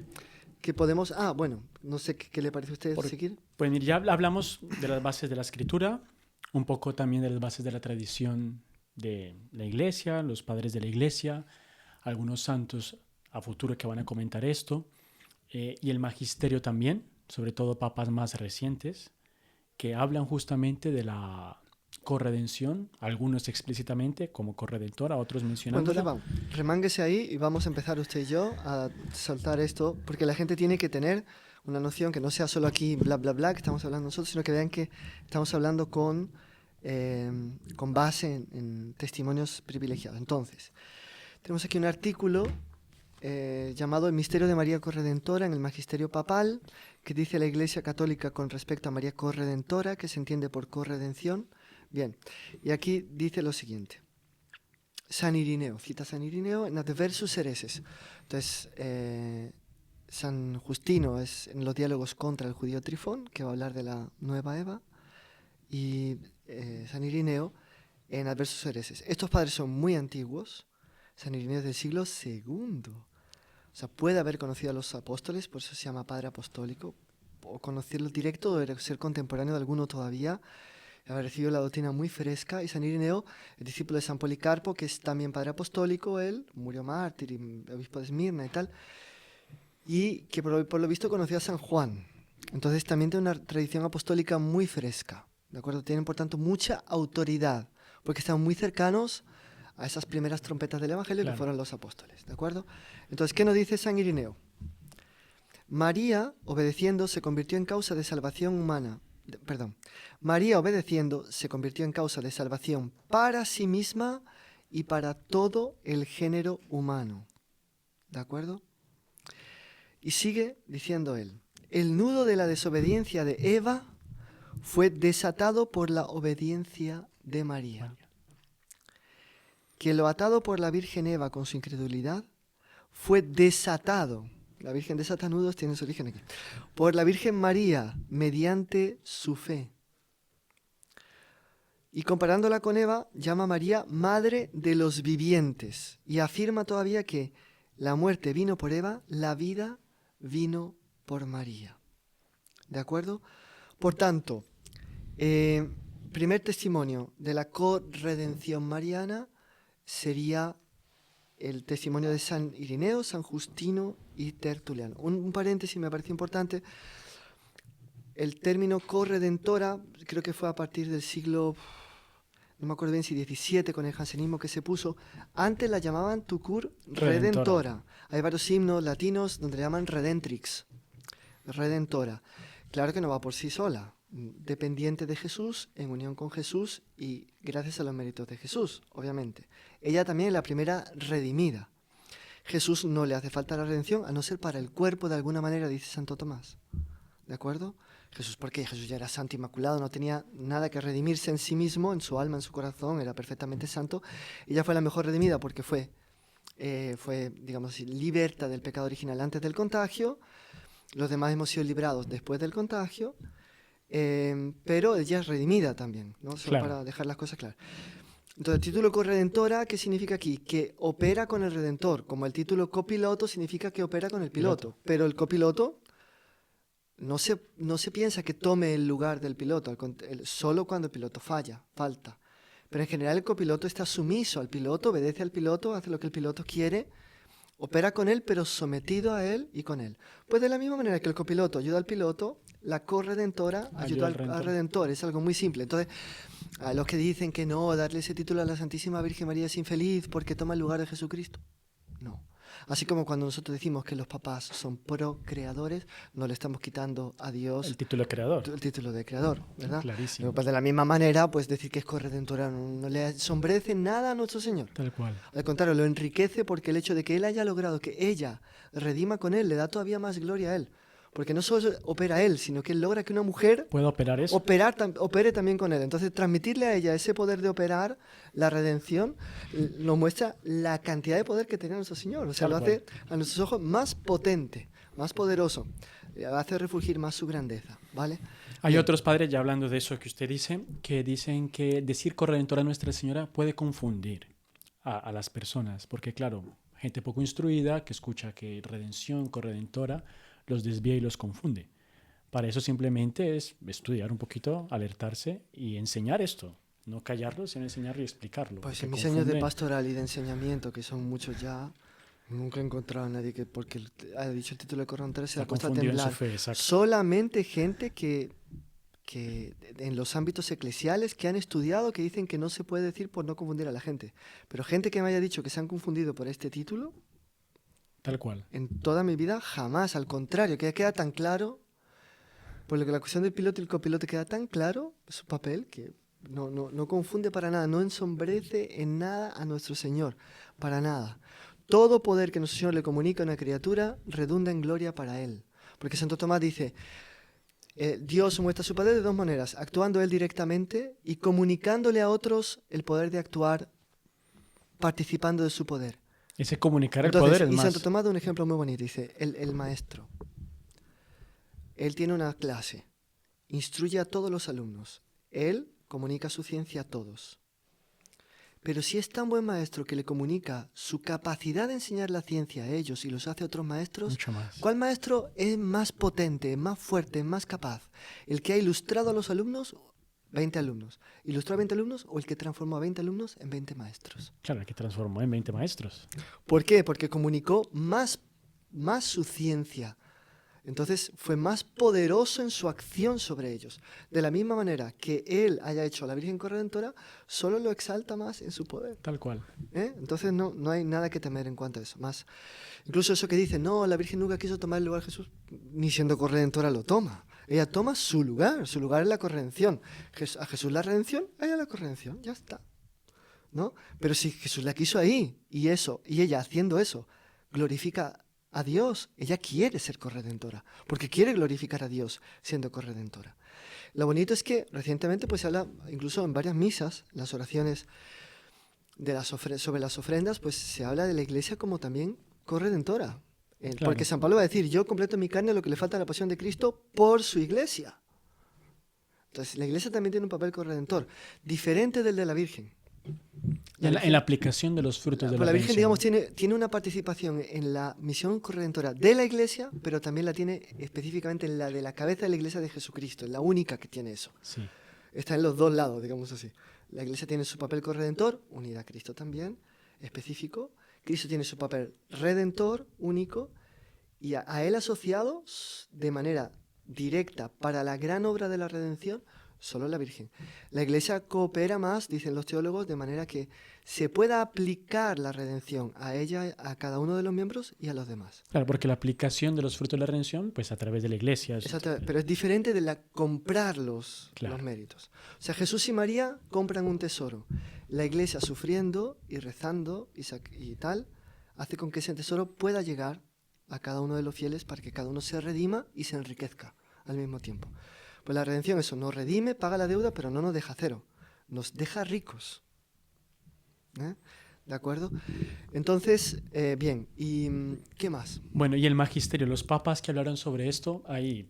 qué podemos... no sé qué le parece a usted seguir. Pues ya hablamos de las bases de la Escritura, un poco también de las bases de la tradición de la Iglesia, los padres de la Iglesia, algunos santos a futuro que van a comentar esto. y el magisterio también, sobre todo papas más recientes, que hablan justamente de la corredención, algunos explícitamente como corredentora, otros Bueno, entonces mencionándola. vamos, remánguese ahí y vamos a empezar usted y yo a saltar esto, porque la gente tiene que tener una noción que no sea solo aquí bla bla bla que estamos hablando nosotros, sino que vean que estamos hablando con base en testimonios privilegiados. Entonces, tenemos aquí un artículo llamado El misterio de María Corredentora en el Magisterio Papal, que dice la Iglesia Católica con respecto a María Corredentora, que se entiende por corredención. Bien, y aquí dice lo siguiente. San Irineo, cita San Irineo en Adversus Hereses. Entonces, San Justino es en los diálogos contra el judío Trifón, que va a hablar de la nueva Eva, y San Irineo en Adversus Hereses. Estos padres son muy antiguos. San Irineo es del siglo II. O sea, puede haber conocido a los apóstoles, por eso se llama padre apostólico, o conocerlos directo, o ser contemporáneo de alguno todavía, haber recibido la doctrina muy fresca. Y San Irineo, el discípulo de San Policarpo, que es también padre apostólico, él murió mártir y obispo de Esmirna y tal, y que por lo visto conoció a San Juan. Entonces también tiene una tradición apostólica muy fresca, ¿de acuerdo? Tienen por tanto mucha autoridad, porque están muy cercanos a esas primeras trompetas del Evangelio, Claro. que fueron los apóstoles, ¿de acuerdo? Entonces, ¿qué nos dice San Irineo? María, obedeciendo, se convirtió en causa de salvación humana. María, obedeciendo, se convirtió en causa de salvación para sí misma y para todo el género humano. ¿De acuerdo? Y sigue diciendo él, el nudo de la desobediencia de Eva fue desatado por la obediencia de María. Que lo atado por la Virgen Eva con su incredulidad fue desatado, la Virgen desata nudos tiene su origen aquí, por la Virgen María mediante su fe. Y comparándola con Eva, llama a María Madre de los Vivientes y afirma todavía que la muerte vino por Eva, la vida vino por María. ¿De acuerdo? Por tanto, primer testimonio de la corredención mariana sería el testimonio de San Irineo, San Justino y Tertuliano. Un paréntesis me parece importante. El término corredentora creo que fue a partir del siglo, no me acuerdo bien si 17 con el jansenismo que se puso. Antes la llamaban tucur redentora. Hay varios himnos latinos donde la llaman redentrix, redentora. Claro que no va por sí sola, dependiente de Jesús, en unión con Jesús y gracias a los méritos de Jesús, obviamente. Ella también es la primera redimida. Jesús no le hace falta la redención, a no ser para el cuerpo de alguna manera, dice Santo Tomás. ¿De acuerdo? Jesús, ¿por qué? Jesús ya era santo, inmaculado, no tenía nada que redimirse en sí mismo, en su alma, en su corazón, era perfectamente santo. Ella fue la mejor redimida porque fue digamos así, liberta del pecado original antes del contagio. Los demás hemos sido librados después del contagio, pero ella es redimida también, ¿no? Solo Claro. para dejar las cosas claras. Entonces, el título corredentora, ¿qué significa aquí? Que opera con el Redentor, como el título copiloto significa que opera con el piloto. Pero el copiloto no se piensa que tome el lugar del piloto, solo cuando el piloto falta. Pero en general el copiloto está sumiso al piloto, obedece al piloto, hace lo que el piloto quiere, opera con él, pero sometido a él y con él. Pues de la misma manera que el copiloto ayuda al piloto, la corredentora ayuda al redentor. Es algo muy simple. Entonces, a los que dicen que no, darle ese título a la Santísima Virgen María es infeliz porque toma el lugar de Jesucristo. No. Así como cuando nosotros decimos que los papás son procreadores, no le estamos quitando a Dios el título de creador. El título de creador, ¿verdad? Clarísimo. Pues de la misma manera, pues decir que es corredentora no le ensombrece nada a nuestro Señor. Tal cual. Al contrario, lo enriquece porque el hecho de que Él haya logrado que ella redima con Él le da todavía más gloria a Él. Porque no solo opera Él, sino que Él logra que una mujer ¿Puede operar eso? opere también con Él. Entonces, transmitirle a ella ese poder de operar la redención nos muestra la cantidad de poder que tiene nuestro Señor. O sea, lo hace a nuestros ojos más potente, más poderoso. Hace refugir más su grandeza, ¿vale? Hay otros padres, ya hablando de eso que usted dice, que dicen que decir corredentora a Nuestra Señora puede confundir a las personas, porque claro, gente poco instruida que escucha que redención, corredentora, los desvía y los confunde. Para eso simplemente es estudiar un poquito, alertarse y enseñar esto. No callarlo, sino enseñarlo y explicarlo. Pues en mis años de pastoral y de enseñamiento, que son muchos ya, Nunca he encontrado a nadie que, porque ha dicho el título de corredentora, se Está ha puesto a confundido en su temblar. fe, exacto. Solamente gente que en los ámbitos eclesiales que han estudiado, que dicen que no se puede decir por no confundir a la gente. Pero gente que me haya dicho que se han confundido por este título, Tal cual. en toda mi vida, jamás. Al contrario, que queda tan claro, por lo que la cuestión del piloto y el copiloto queda tan claro, su papel, que no confunde para nada, no ensombrece en nada a nuestro Señor, para nada. Todo poder que nuestro Señor le comunica a una criatura redunda en gloria para Él. Porque Santo Tomás dice, Dios muestra su poder de dos maneras, actuando Él directamente y comunicándole a otros el poder de actuar, participando de su poder. Ese comunicar el Entonces, poder es y Santo más. Tomás da un ejemplo muy bonito, dice, el maestro, él tiene una clase, instruye a todos los alumnos, él comunica su ciencia a todos. Pero si es tan buen maestro que le comunica su capacidad de enseñar la ciencia a ellos y los hace a otros maestros, Mucho más. ¿cuál maestro es más potente, más fuerte, más capaz? ¿El que ha ilustrado a los alumnos, 20 alumnos, ilustró a 20 alumnos o el que transformó a 20 alumnos en 20 maestros? Claro, el que transformó en 20 maestros. ¿Por qué? Porque comunicó más su ciencia. Entonces fue más poderoso en su acción sobre ellos. De la misma manera que él haya hecho a la Virgen Corredentora, solo lo exalta más en su poder. Tal cual. Entonces no hay nada que temer en cuanto a eso. Más, incluso eso que dice, no, la Virgen nunca quiso tomar el lugar de Jesús, ni siendo corredentora lo toma. Ella toma su lugar es la corredención. A Jesús la redención, a ella la corredención, ya está. ¿No? Pero si Jesús la quiso ahí, y ella haciendo eso, glorifica a Dios, ella quiere ser corredentora, porque quiere glorificar a Dios siendo corredentora. Lo bonito es que recientemente pues se habla, incluso en varias misas, las oraciones sobre las ofrendas, pues se habla de la Iglesia como también corredentora. Claro. Porque San Pablo va a decir, yo completo en mi carne lo que le falta a la pasión de Cristo por su Iglesia. Entonces la Iglesia también tiene un papel corredentor, diferente del de la Virgen. En la aplicación de los frutos de la Virgen, redención. digamos, tiene una participación en la misión corredentora de la Iglesia, pero también la tiene específicamente en la de la cabeza de la Iglesia de Jesucristo, es la única que tiene eso. Sí. Está en los dos lados, digamos así. La Iglesia tiene su papel corredentor, unida a Cristo también, específico. Cristo tiene su papel redentor, único, y a él asociado de manera directa para la gran obra de la redención, solo la Virgen. La Iglesia coopera más, dicen los teólogos, de manera que se pueda aplicar la redención a ella, a cada uno de los miembros y a los demás. Claro, porque la aplicación de los frutos de la redención, pues a través de la iglesia. Exacto, pero es diferente de comprar los méritos. O sea, Jesús y María compran un tesoro. La Iglesia, sufriendo y rezando y tal, hace con que ese tesoro pueda llegar a cada uno de los fieles para que cada uno se redima y se enriquezca al mismo tiempo. Pues la redención, eso, nos redime, paga la deuda, pero no nos deja cero, nos deja ricos. ¿De acuerdo? Entonces, bien, ¿y qué más? Bueno, y el magisterio, los papas que hablaron sobre esto, hay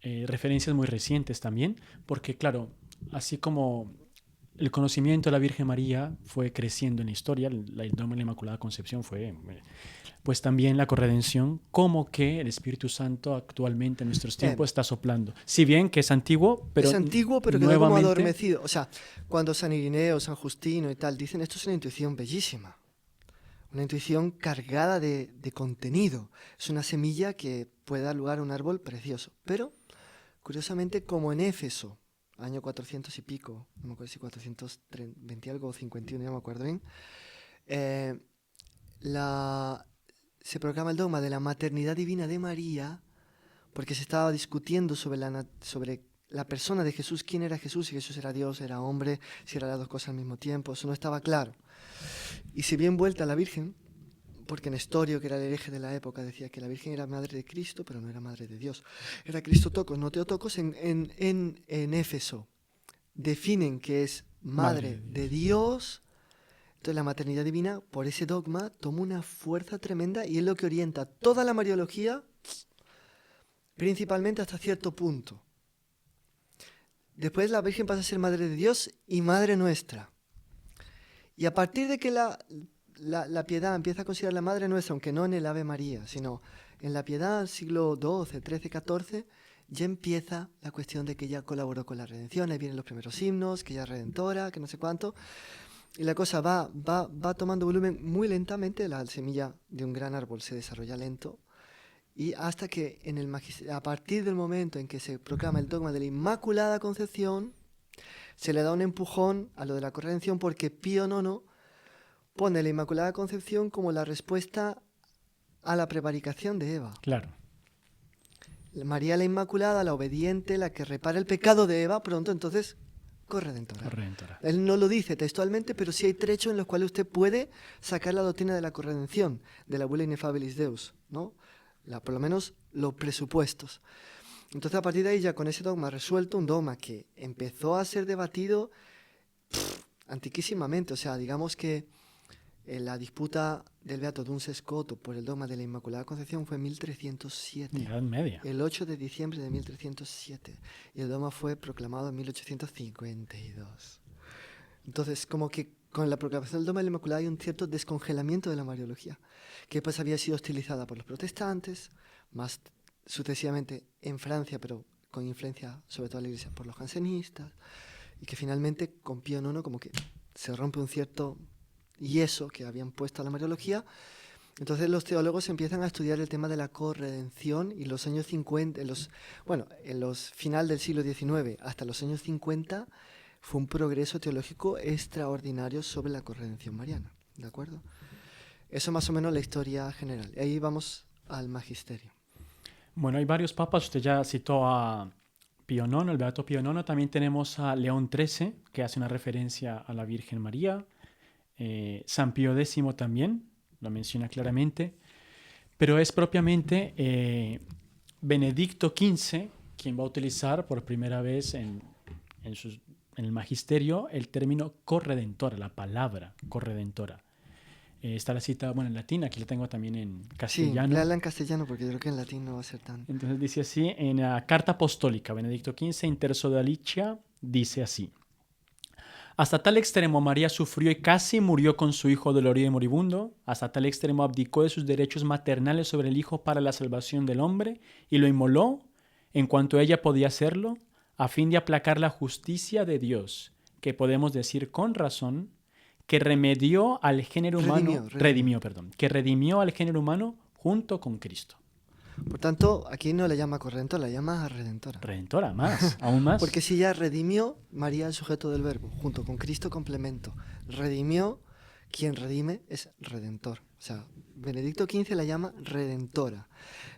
referencias muy recientes también, porque claro, así como el conocimiento de la Virgen María fue creciendo en la historia, el dogma de la Inmaculada Concepción fue, pues también la corredención, como que el Espíritu Santo actualmente en nuestros tiempos está soplando. Si bien que es antiguo, pero quedó como adormecido. O sea, cuando San Irineo, San Justino y tal dicen esto es una intuición bellísima, una intuición cargada de contenido. Es una semilla que puede dar lugar a un árbol precioso. Pero, curiosamente, como en Éfeso, año 400 y pico, no me acuerdo si 420 algo o 51, no me acuerdo bien, se proclama el dogma de la maternidad divina de María, porque se estaba discutiendo sobre la persona de Jesús, quién era Jesús, si Jesús era Dios, era hombre, si eran las dos cosas al mismo tiempo, eso no estaba claro. Y se vio envuelta la Virgen, porque Nestorio, que era el hereje de la época, decía que la Virgen era madre de Cristo, pero no era madre de Dios. Era Cristotocos, no Teotocos. En Éfeso definen que es madre de Dios. Entonces la maternidad divina, por ese dogma, toma una fuerza tremenda y es lo que orienta toda la mariología, principalmente hasta cierto punto. Después la Virgen pasa a ser madre de Dios y madre nuestra. Y a partir de que la piedad empieza a considerar la madre nuestra, aunque no en el Ave María, sino en la piedad del siglo XII, XIII, XIV, ya empieza la cuestión de que ella colaboró con la redención. Ahí vienen los primeros himnos, que ella es redentora, que no sé cuánto. Y la cosa va tomando volumen muy lentamente, la semilla de un gran árbol se desarrolla lento, y hasta que a partir del momento en que se proclama el dogma de la Inmaculada Concepción, se le da un empujón a lo de la corredención porque Pío IX pone la Inmaculada Concepción como la respuesta a la prevaricación de Eva. Claro. María la Inmaculada, la obediente, la que repara el pecado de Eva, pronto entonces corredentora. Corredentora. Él no lo dice textualmente, pero sí hay trechos en los cuales usted puede sacar la doctrina de la corredención, de la bula ineffabilis Deus, ¿no? Por lo menos los presupuestos. Entonces, a partir de ahí, ya con ese dogma resuelto, un dogma que empezó a ser debatido antiquísimamente. O sea, digamos que la disputa del Beato Duns Scoto por el dogma de la Inmaculada Concepción fue en 1307. Edad Media. El 8 de diciembre de 1307. Y el dogma fue proclamado en 1852. Entonces, como que con la proclamación del dogma de la Inmaculada hay un cierto descongelamiento de la Mariología, que pues había sido hostilizada por los protestantes, más sucesivamente en Francia, pero con influencia sobre todo en la Iglesia por los jansenistas, y que finalmente con Pío IX como que se rompe un cierto yeso que habían puesto a la Mariología. Entonces los teólogos empiezan a estudiar el tema de la corredención y los años 50, en los final del siglo XIX hasta los años 50 fue un progreso teológico extraordinario sobre la corredención mariana, ¿de acuerdo? Eso más o menos la historia general. Y ahí vamos al magisterio. Bueno, hay varios papas. Usted ya citó a Pío IX, el Beato Pío IX. También tenemos a León XIII, que hace una referencia a la Virgen María. San Pío X también lo menciona claramente. Pero es propiamente Benedicto XV quien va a utilizar por primera vez en el magisterio el término corredentora, la palabra corredentora. Está la cita, en latín, aquí la tengo también en castellano. Sí, léala en castellano porque yo creo que en latín no va a ser tan... Entonces dice así, en la Carta Apostólica, Benedicto XV, Interso de Alicia, dice así: hasta tal extremo María sufrió y casi murió con su hijo dolorido y moribundo, hasta tal extremo abdicó de sus derechos maternales sobre el hijo para la salvación del hombre y lo inmoló en cuanto ella podía hacerlo, a fin de aplacar la justicia de Dios, que podemos decir con razón que redimió al género humano junto con Cristo. Por tanto, aquí no le llama corredentora, la llama redentora. Redentora, aún más. Porque si ya redimió, María el sujeto del verbo, junto con Cristo complemento. Redimió, quien redime es redentor. O sea, Benedicto XV la llama redentora.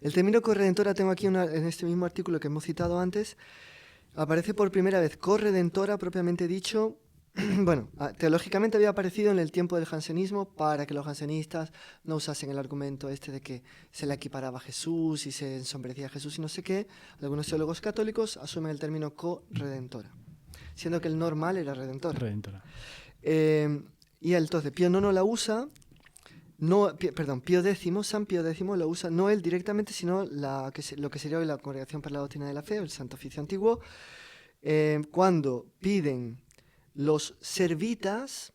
El término corredentora tengo aquí en este mismo artículo que hemos citado antes. Aparece por primera vez corredentora propiamente dicho. Bueno, teológicamente había aparecido en el tiempo del jansenismo para que los jansenistas no usasen el argumento de que se le equiparaba a Jesús y se ensombrecía a Jesús y no sé qué. Algunos teólogos católicos asumen el término corredentora, siendo que el normal era redentora. Y entonces Pío IX la usa, San Pío X lo usa, no él directamente, sino lo que sería hoy la Congregación para la Doctrina de la Fe, el Santo Oficio Antiguo, cuando piden los servitas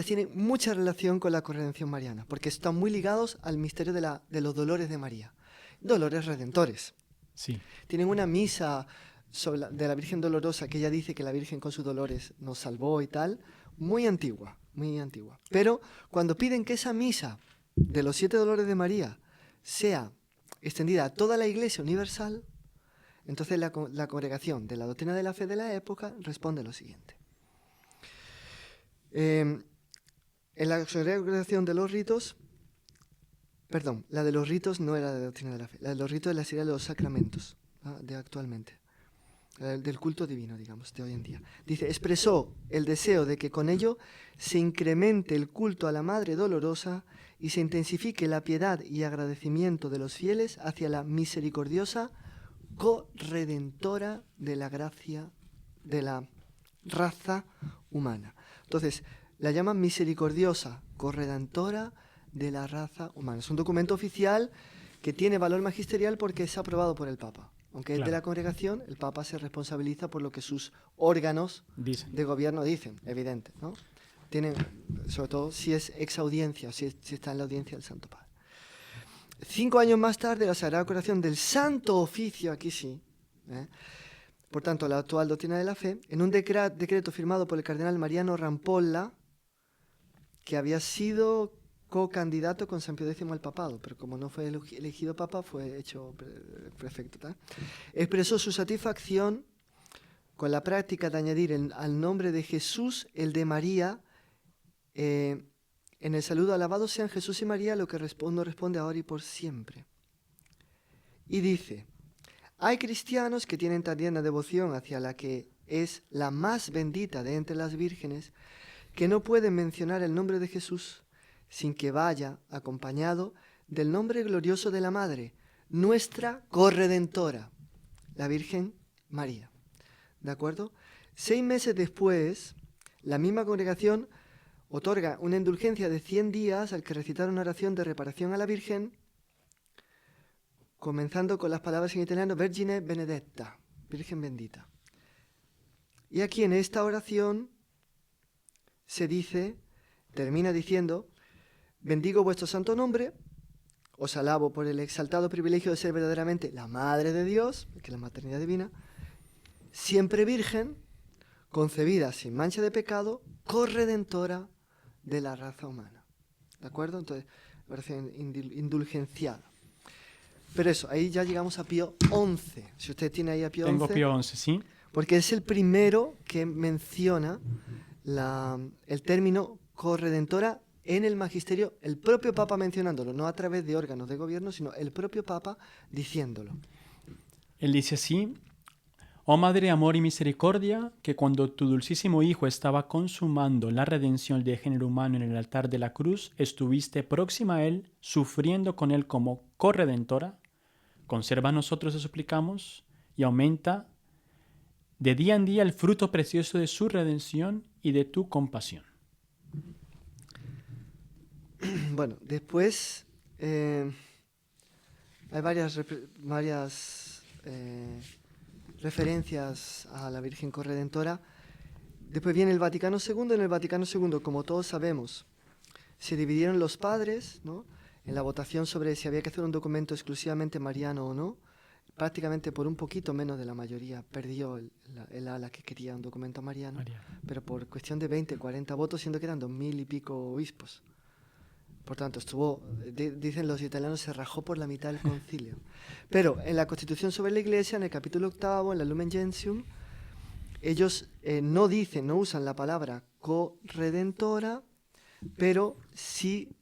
tienen mucha relación con la corredención mariana, porque están muy ligados al misterio de los dolores de María, dolores redentores. Sí. Tienen una misa de la Virgen Dolorosa que ella dice que la Virgen con sus dolores nos salvó y tal, muy antigua. Pero cuando piden que esa misa de los 7 dolores de María sea extendida a toda la Iglesia universal, entonces la Congregación de la Doctrina de la Fe de la época responde lo siguiente. En la congregación de los ritos, la de los ritos no era de doctrina de la fe, la de los ritos es la serie de los sacramentos, de actualmente, del culto divino, digamos, de hoy en día. Dice, expresó el deseo de que con ello se incremente el culto a la Madre Dolorosa y se intensifique la piedad y agradecimiento de los fieles hacia la misericordiosa corredentora de la gracia de la raza humana. Entonces, la llaman misericordiosa, corredentora de la raza humana. Es un documento oficial que tiene valor magisterial porque es aprobado por el Papa. Aunque es de la congregación, el Papa se responsabiliza por lo que sus órganos de gobierno dicen, evidente, ¿no? Tienen, sobre todo si es ex audiencia, si está en la audiencia del Santo Padre. 5 años más tarde, la Sagrada Corazón del Santo Oficio, aquí sí, por tanto, la actual doctrina de la fe, en un decreto firmado por el cardenal Mariano Rampolla, que había sido co-candidato con San Pío X al papado, pero como no fue elegido papa, fue hecho prefecto, ¿tá? Expresó su satisfacción con la práctica de añadir al nombre de Jesús el de María. En el saludo, alabados sean Jesús y María, lo que uno responde ahora y por siempre. Y dice, hay cristianos que tienen también la devoción hacia la que es la más bendita de entre las vírgenes, que no pueden mencionar el nombre de Jesús sin que vaya acompañado del nombre glorioso de la Madre, nuestra corredentora, la Virgen María. ¿De acuerdo? 6 meses después, la misma congregación otorga una indulgencia de 100 días al que recitar una oración de reparación a la Virgen, comenzando con las palabras en italiano Vergine Benedetta, Virgen bendita. Y aquí en esta oración se dice, termina diciendo, bendigo vuestro santo nombre, os alabo por el exaltado privilegio de ser verdaderamente la Madre de Dios, que es la maternidad divina, siempre virgen, concebida sin mancha de pecado, corredentora de la raza humana. ¿De acuerdo? Entonces, oración indulgenciada. Pero eso, ahí ya llegamos a Pío XI. Si usted tiene ahí a Pío XI. Tengo Pío XI, sí. Porque es el primero que menciona el término corredentora en el magisterio, el propio Papa mencionándolo, no a través de órganos de gobierno, sino el propio Papa diciéndolo. Él dice así, oh Madre de amor y misericordia, que cuando tu dulcísimo Hijo estaba consumando la redención del género humano en el altar de la cruz, estuviste próxima a Él, sufriendo con Él como corredentora, conserva a nosotros, te suplicamos, y aumenta de día en día el fruto precioso de su redención y de tu compasión. Bueno, después hay varias referencias a la Virgen Corredentora. Después viene el Vaticano II. En el Vaticano II, como todos sabemos, se dividieron los padres, ¿no?, en la votación sobre si había que hacer un documento exclusivamente mariano o no. Prácticamente por un poquito menos de la mayoría perdió el ala que quería un documento mariano, pero por cuestión de 20, 40 votos, siendo que eran 2000 y pico obispos. Por tanto, dicen los italianos, se rajó por la mitad del concilio. Pero en la Constitución sobre la Iglesia, en el capítulo 8, en la Lumen Gentium, ellos no usan la palabra corredentora, pero sí,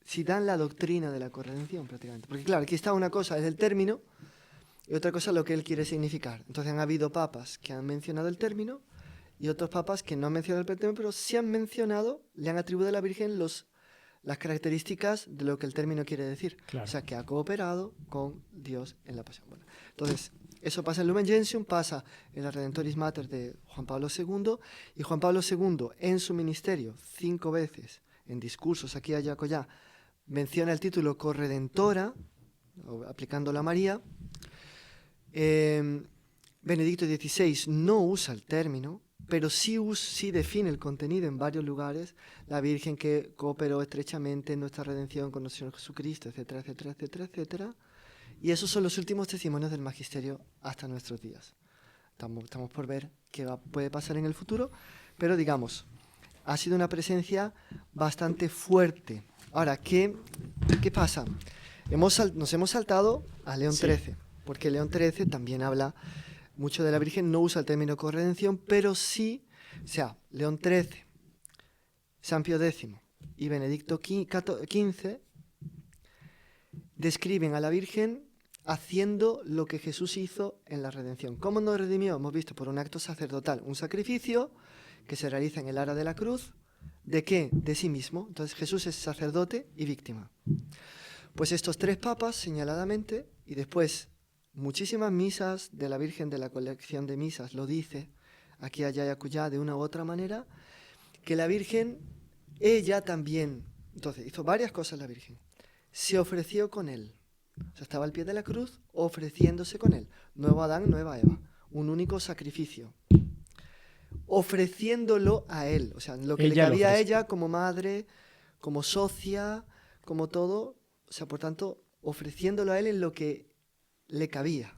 sí dan la doctrina de la corredención prácticamente. Porque claro, aquí está una cosa, es el término, y otra cosa lo que él quiere significar. Entonces han habido papas que han mencionado el término, y otros papas que no han mencionado el término, pero sí han mencionado, le han atribuido a la Virgen las características de lo que el término quiere decir. Claro. O sea, que ha cooperado con Dios en la pasión. Bueno, entonces, eso pasa en Lumen Gentium, pasa en la Redentoris Mater de Juan Pablo II, y Juan Pablo II, en su ministerio, 5 veces, en discursos aquí, allá, acolá, menciona el título corredentora, aplicándolo a María. Benedicto XVI no usa el término, pero sí define el contenido en varios lugares, la Virgen que cooperó estrechamente en nuestra redención con nuestro Señor Jesucristo, etcétera, etcétera, etcétera, etcétera. Y esos son los últimos testimonios del magisterio hasta nuestros días. Estamos por ver qué puede pasar en el futuro, pero digamos, ha sido una presencia bastante fuerte. Ahora, ¿qué pasa? Nos hemos saltado a León XIII, porque León XIII también habla mucho de la Virgen, no usa el término corredención, pero sí, o sea, León XIII, San Pío X y Benedicto XV describen a la Virgen haciendo lo que Jesús hizo en la redención. ¿Cómo nos redimió? Hemos visto por un acto sacerdotal, un sacrificio que se realiza en el ara de la cruz. ¿De qué? De sí mismo. Entonces Jesús es sacerdote y víctima. Pues estos 3 papas, señaladamente, y después muchísimas misas de la Virgen de la colección de misas lo dice, aquí, allá y acullá, de una u otra manera, que la Virgen, ella también, entonces hizo varias cosas la Virgen. Se ofreció con él, o sea, estaba al pie de la cruz ofreciéndose con él. Nuevo Adán, nueva Eva, un único sacrificio. Ofreciéndolo a él, o sea, lo que le cabía a ella como madre, como socia, como todo, o sea, por tanto, ofreciéndolo a él en lo que le cabía,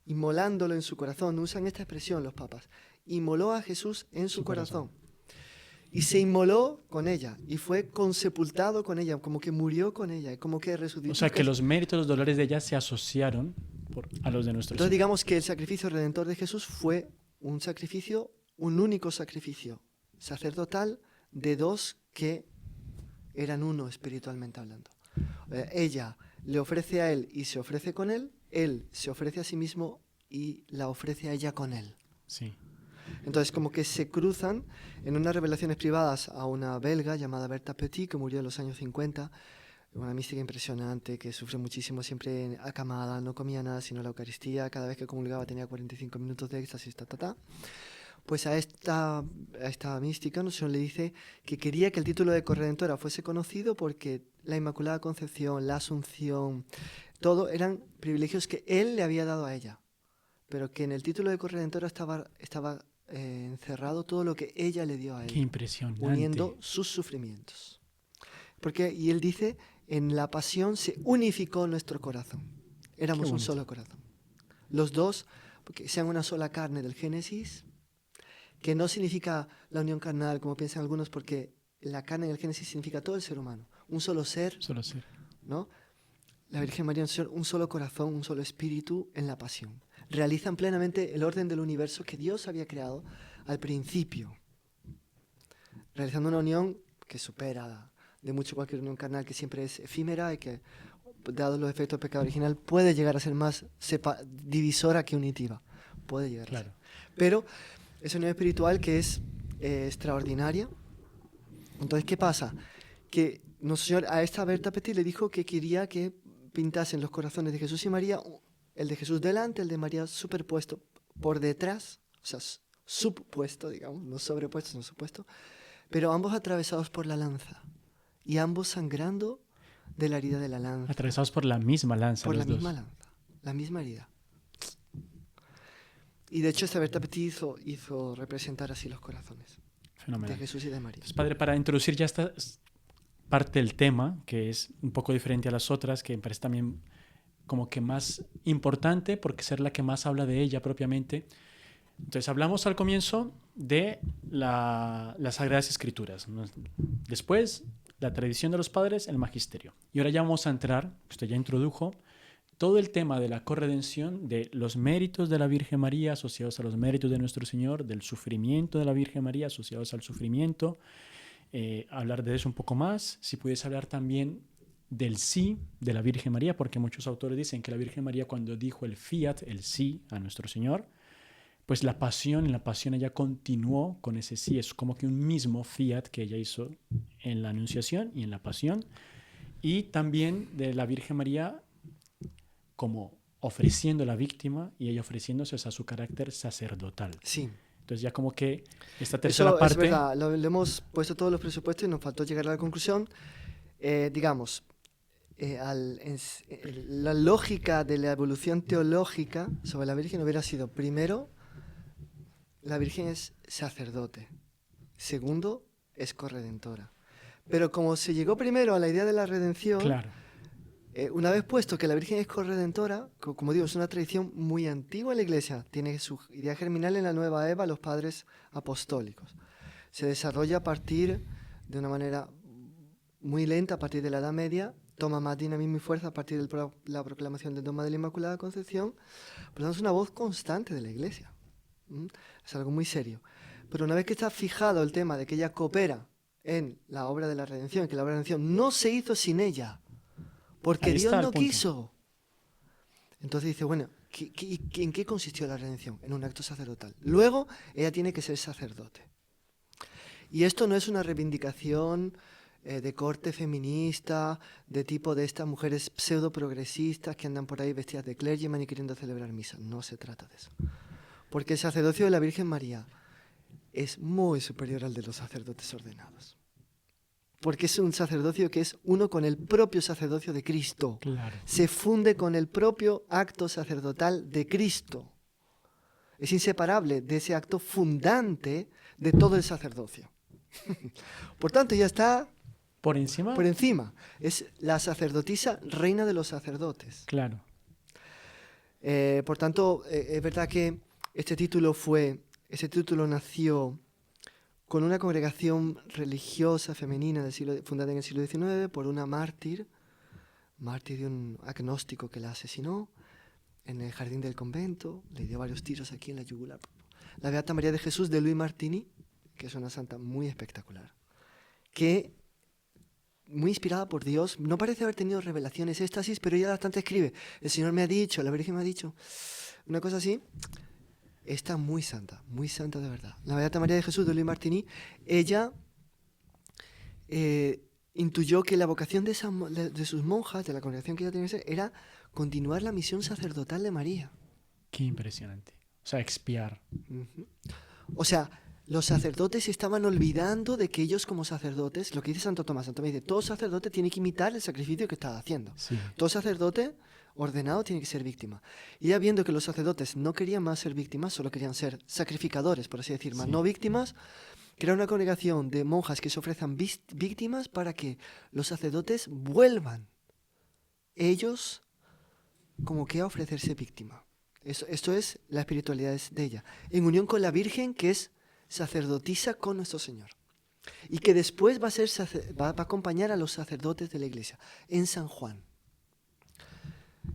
inmolándolo en su corazón. Usan esta expresión los papas, inmoló a Jesús en su corazón. Y se inmoló con ella y fue consepultado con ella, como que murió con ella, como que resucitó. O sea, que los méritos, los dolores de ella se asociaron a los de nuestro Entonces Señor. digamos que el sacrificio redentor de Jesús fue un sacrificio, un único sacrificio sacerdotal de dos que eran uno espiritualmente hablando. Ella le ofrece a él y se ofrece con él se ofrece a sí mismo y la ofrece a ella con él. Sí. Entonces como que se cruzan en unas revelaciones privadas a una belga llamada Bertha Petit, que murió en los años 50, una mística impresionante, que sufrió muchísimo, siempre acamada, no comía nada sino la Eucaristía, cada vez que comulgaba tenía 45 minutos de éxtasis, Pues a esta mística, Señor le dice que quería que el título de corredentora fuese conocido porque la Inmaculada Concepción, la Asunción, todo eran privilegios que él le había dado a ella, pero que en el título de corredentora estaba encerrado todo lo que ella le dio a él. Qué impresionante. Uniendo sus sufrimientos. Y él dice, en la pasión se unificó nuestro corazón. Éramos un solo corazón. Los dos, porque sean una sola carne del Génesis, que no significa la unión carnal, como piensan algunos, porque la carne en el Génesis significa todo el ser humano. Un solo ser. Solo ser. ¿No? La Virgen María, un solo corazón, un solo espíritu en la pasión. Realizan plenamente el orden del universo que Dios había creado al principio. Realizando una unión que supera de mucho cualquier unión carnal, que siempre es efímera y que, dado los efectos del pecado original, puede llegar a ser más divisora que unitiva. Puede llegar a ser. Pero es una unión espiritual que es extraordinaria. Entonces, ¿qué pasa? Que nuestro Señor a esta Bertha Petit le dijo que quería que pintasen los corazones de Jesús y María, el de Jesús delante, el de María superpuesto por detrás, o sea, subpuesto, digamos, no sobrepuesto, sino subpuesto, pero ambos atravesados por la lanza y ambos sangrando de la herida de la lanza. Atravesados por la misma lanza. Por los la misma dos. lanza, la misma herida. Y de hecho esta Bertha Petit hizo representar así los corazones Fenomenal. de Jesús y de María. Entonces, Padre, para introducir ya esta parte del tema, que es un poco diferente a las otras, que me parece también como que más importante, porque es la que más habla de ella propiamente. Entonces hablamos al comienzo de las Sagradas Escrituras. Después, la tradición de los padres, el magisterio. Y ahora ya vamos a entrar, usted ya introdujo, todo el tema de la corredención, de los méritos de la Virgen María asociados a los méritos de nuestro Señor, del sufrimiento de la Virgen María asociados al sufrimiento, hablar de eso un poco más. Si pudiese hablar también del sí de la Virgen María, porque muchos autores dicen que la Virgen María, cuando dijo el fiat, el sí a nuestro Señor, pues en la pasión ella continuó con ese sí. Es como que un mismo fiat que ella hizo en la Anunciación y en la pasión. Y también de la Virgen María como ofreciendo la víctima y ella ofreciéndose a su carácter sacerdotal. Sí. Entonces ya como que esta tercera Eso parte... es verdad, lo hemos puesto todos los presupuestos y nos faltó llegar a la conclusión. La lógica de la evolución teológica sobre la Virgen hubiera sido, primero, la Virgen es sacerdote. Segundo, es corredentora. Pero como se llegó primero a la idea de la redención, Claro. Una vez puesto que la Virgen es corredentora, como digo, es una tradición muy antigua en la Iglesia, tiene su idea germinal en la Nueva Eva, los padres apostólicos. Se desarrolla a partir de una manera muy lenta, a partir de la Edad Media, toma más dinamismo y fuerza a partir de la proclamación del dogma de la Inmaculada Concepción. Por lo tanto, es una voz constante de la Iglesia. Es algo muy serio. Pero una vez que está fijado el tema de que ella coopera en la obra de la redención, que la obra de la redención no se hizo sin ella, porque Dios no quiso. Entonces dice, bueno, ¿en qué consistió la redención? En un acto sacerdotal. Luego, ella tiene que ser sacerdote. Y esto no es una reivindicación de corte feminista, de tipo de estas mujeres pseudo progresistas que andan por ahí vestidas de clergyman y queriendo celebrar misa. No se trata de eso. Porque el sacerdocio de la Virgen María es muy superior al de los sacerdotes ordenados. Porque es un sacerdocio que es uno con el propio sacerdocio de Cristo. Claro. Se funde con el propio acto sacerdotal de Cristo. Es inseparable de ese acto fundante de todo el sacerdocio. Por tanto, ya está por encima. Por encima. Es la sacerdotisa, reina de los sacerdotes. Claro. Por tanto, es verdad que este título fue Ese título nació con una congregación religiosa femenina fundada en el siglo XIX por una mártir de un agnóstico que la asesinó en el jardín del convento, le dio varios tiros aquí en la yugular. La Beata María de Jesús de Luis Martini, que es una santa muy espectacular, que muy inspirada por Dios, no parece haber tenido revelaciones, éxtasis, pero ella bastante escribe, el Señor me ha dicho, la Virgen me ha dicho, una cosa así. Está muy santa de verdad. La Beata María de Jesús de Luis Martini, ella intuyó que la vocación de sus monjas, de la congregación que ella tenía, era continuar la misión sacerdotal de María. Qué impresionante. O sea, expiar. Uh-huh. O sea, los sacerdotes estaban olvidando de que ellos como sacerdotes, lo que dice Santo Tomás dice, todo sacerdote tiene que imitar el sacrificio que está haciendo. Sí. Todo sacerdote ordenado tiene que ser víctima. Y ya viendo que los sacerdotes no querían más ser víctimas, solo querían ser sacrificadores, por así decir, más no víctimas, crea una congregación de monjas que se ofrecen víctimas para que los sacerdotes vuelvan ellos como que a ofrecerse víctima. Esto es la espiritualidad de ella, en unión con la Virgen, que es sacerdotisa con nuestro Señor y que después va a acompañar a los sacerdotes de la Iglesia en San Juan.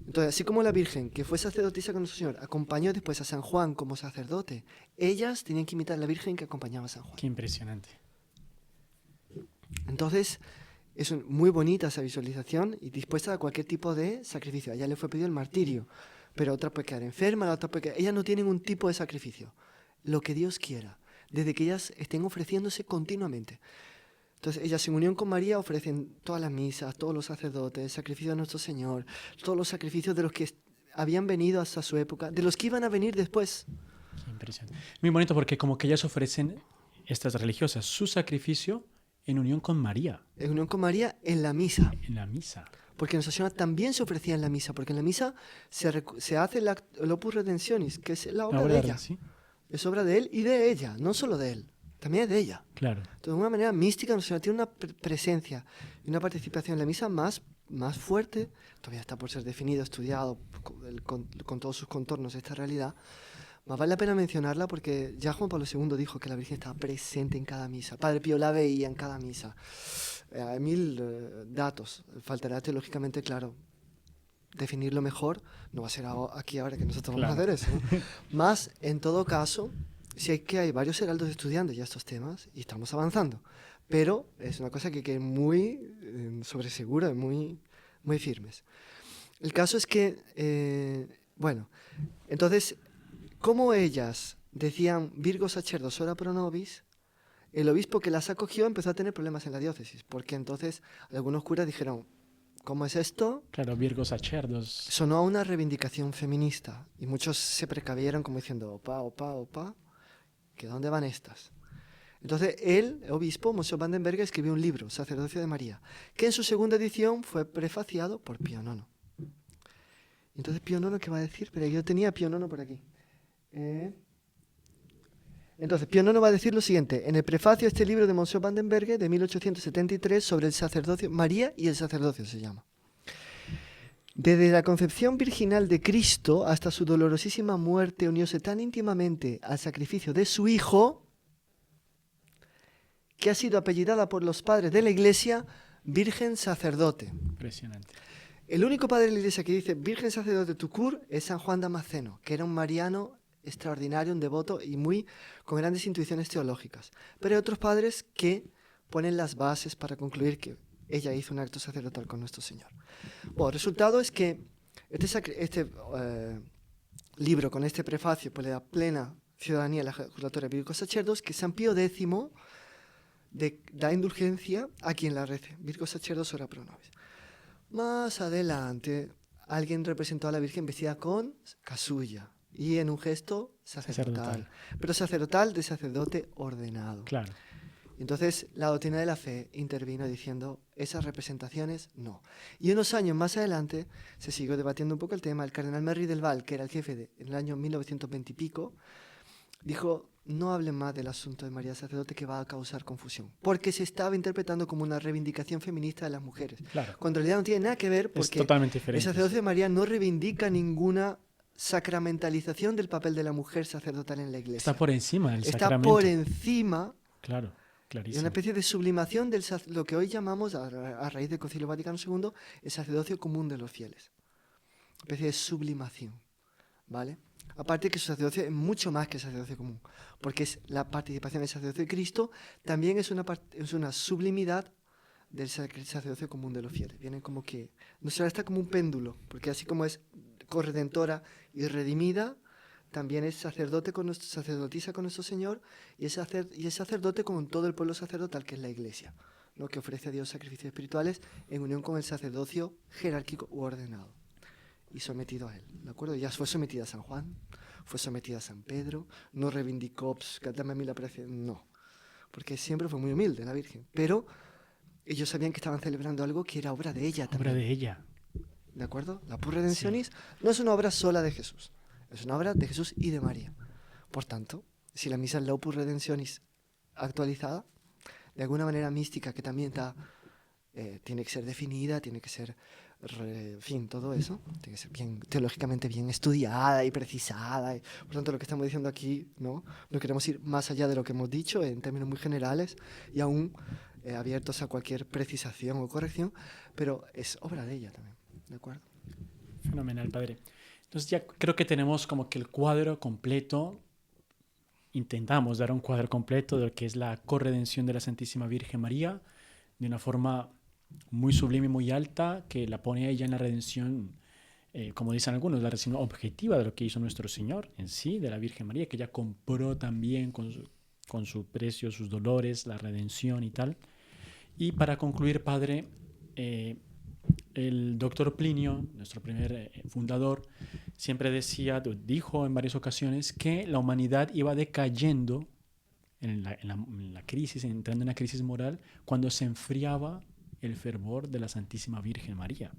Entonces, así como la Virgen, que fue sacerdotisa con nuestro Señor, acompañó después a San Juan como sacerdote, ellas tenían que imitar a la Virgen que acompañaba a San Juan. Qué impresionante. Entonces, es muy bonita esa visualización y dispuesta a cualquier tipo de sacrificio. A ella le fue pedido el martirio, pero otra puede quedar enferma, la otra puede quedar... Ellas no tienen ningún tipo de sacrificio. Lo que Dios quiera, desde que ellas estén ofreciéndose continuamente. Entonces, ellas en unión con María ofrecen todas las misas, todos los sacerdotes, el sacrificio de nuestro Señor, todos los sacrificios de los que habían venido hasta su época, de los que iban a venir después. Qué impresionante. Muy bonito porque como que ellas ofrecen, estas religiosas, su sacrificio en unión con María. En unión con María en la misa. En la misa. Porque Nuestra Señora también se ofrecía en la misa, porque en la misa se hace el Opus Redemptionis, que es la obra de ella. ¿Sí? Es obra de él y de ella, no solo de él, también es de ella. Claro. Entonces, de una manera mística, Nuestra Señora tiene una presencia y una participación en la misa más fuerte. Todavía está por ser definido, estudiado con todos sus contornos esta realidad. Más vale la pena mencionarla porque ya Juan Pablo II dijo que la Virgen estaba presente en cada misa. Padre Pío la veía en cada misa. Hay datos. Faltará teológicamente, claro, definirlo mejor. No va a ser aquí ahora que nosotros vamos a hacer eso, ¿no? Más, en todo caso, sí que hay varios heraldos estudiando ya estos temas y estamos avanzando. Pero es una cosa que quede muy sobre segura, muy firmes. El caso es que, bueno, entonces... Como ellas decían Virgo Sacerdos ora pro nobis, el obispo que las acogió empezó a tener problemas en la diócesis, porque entonces algunos curas dijeron, ¿cómo es esto? Claro, Virgo Sacerdos. Sonó a una reivindicación feminista y muchos se precavieron como diciendo, opa, ¿que dónde van estas? Entonces el obispo, Monseñor Vandenberg, escribió un libro, Sacerdocio de María, que en su segunda edición fue prefaciado por Pío IX. Entonces Pío IX, ¿qué va a decir? Pero yo tenía Pío IX por aquí. Entonces, Pío IX va a decir lo siguiente, en el prefacio a este libro de Monseñor Vandenberg de 1873 sobre el sacerdocio, María y el sacerdocio se llama. Desde la concepción virginal de Cristo hasta su dolorosísima muerte, unióse tan íntimamente al sacrificio de su Hijo, que ha sido apellidada por los padres de la Iglesia Virgen Sacerdote. Impresionante. El único padre de la Iglesia que dice Virgen Sacerdote Tucur es San Juan Damasceno, que era un mariano extraordinario, un devoto y con grandes intuiciones teológicas. Pero hay otros padres que ponen las bases para concluir que ella hizo un acto sacerdotal con nuestro Señor. Bueno, el resultado es que este libro con este prefacio pues le da plena ciudadanía a la juratoria Virgo Sacerdos, que San Pío X da indulgencia a quien la rece. Virgo Sacerdos ora pro nobis. Más adelante, alguien representó a la Virgen vestida con casulla y en un gesto sacerdotal. Pero sacerdotal de sacerdote ordenado. Claro. Entonces, la doctrina de la fe intervino diciendo, esas representaciones no. Y unos años más adelante, se siguió debatiendo un poco el tema, el cardenal Merry del Val, que era el jefe en el año 1920 y pico, dijo, no hablen más del asunto de María Sacerdote que va a causar confusión, porque se estaba interpretando como una reivindicación feminista de las mujeres, claro. Cuando en realidad no tiene nada que ver, porque es totalmente diferente. El sacerdocio de María no reivindica ninguna sacramentalización del papel de la mujer sacerdotal en la iglesia. Está por encima del Está sacramento. por encima Claro, de una clarísimo. especie de sublimación de lo que hoy llamamos, a raíz del Concilio Vaticano II, el sacerdocio común de los fieles. Una especie de sublimación, ¿vale? Aparte que su sacerdocio es mucho más que el sacerdocio común, porque es la participación del sacerdocio de Cristo, también es una sublimidad del sacerdocio común de los fieles. Vienen como que, no sé, está como un péndulo, porque así como es corredentora y redimida, también es sacerdotisa con nuestro Señor y es sacerdote con todo el pueblo sacerdotal que es la Iglesia, ¿no? Que ofrece a Dios sacrificios espirituales en unión con el sacerdocio jerárquico u ordenado y sometido a él, ¿de acuerdo? Ya fue sometida a San Juan, fue sometida a San Pedro, no reivindicó, dame a mí la presencia, no, porque siempre fue muy humilde la Virgen, pero ellos sabían que estaban celebrando algo que era obra de ella también. Obra de ella. ¿De acuerdo? La Pur Redemptionis no es una obra sola de Jesús, es una obra de Jesús y de María. Por tanto, si la misa es la Opus Redemptionis actualizada, de alguna manera mística que también tiene que ser definida, tiene que ser, en fin, todo eso, tiene que ser bien, teológicamente bien estudiada y precisada. Por tanto, lo que estamos diciendo aquí, no queremos ir más allá de lo que hemos dicho en términos muy generales y aún abiertos a cualquier precisación o corrección, pero es obra de ella también. ¿De acuerdo? Fenomenal, padre. Entonces ya creo que tenemos como que el cuadro completo. Intentamos dar un cuadro completo de lo que es la corredención de la Santísima Virgen María de una forma muy sublime y muy alta que la pone a ella en la redención, como dicen algunos, la redención objetiva de lo que hizo nuestro Señor en sí, de la Virgen María, que ella compró también con su precio, sus dolores, la redención y tal. Y para concluir, padre, el doctor Plinio, nuestro primer fundador, siempre dijo en varias ocasiones que la humanidad iba decayendo en la crisis, entrando en una crisis moral, cuando se enfriaba el fervor de la Santísima Virgen María.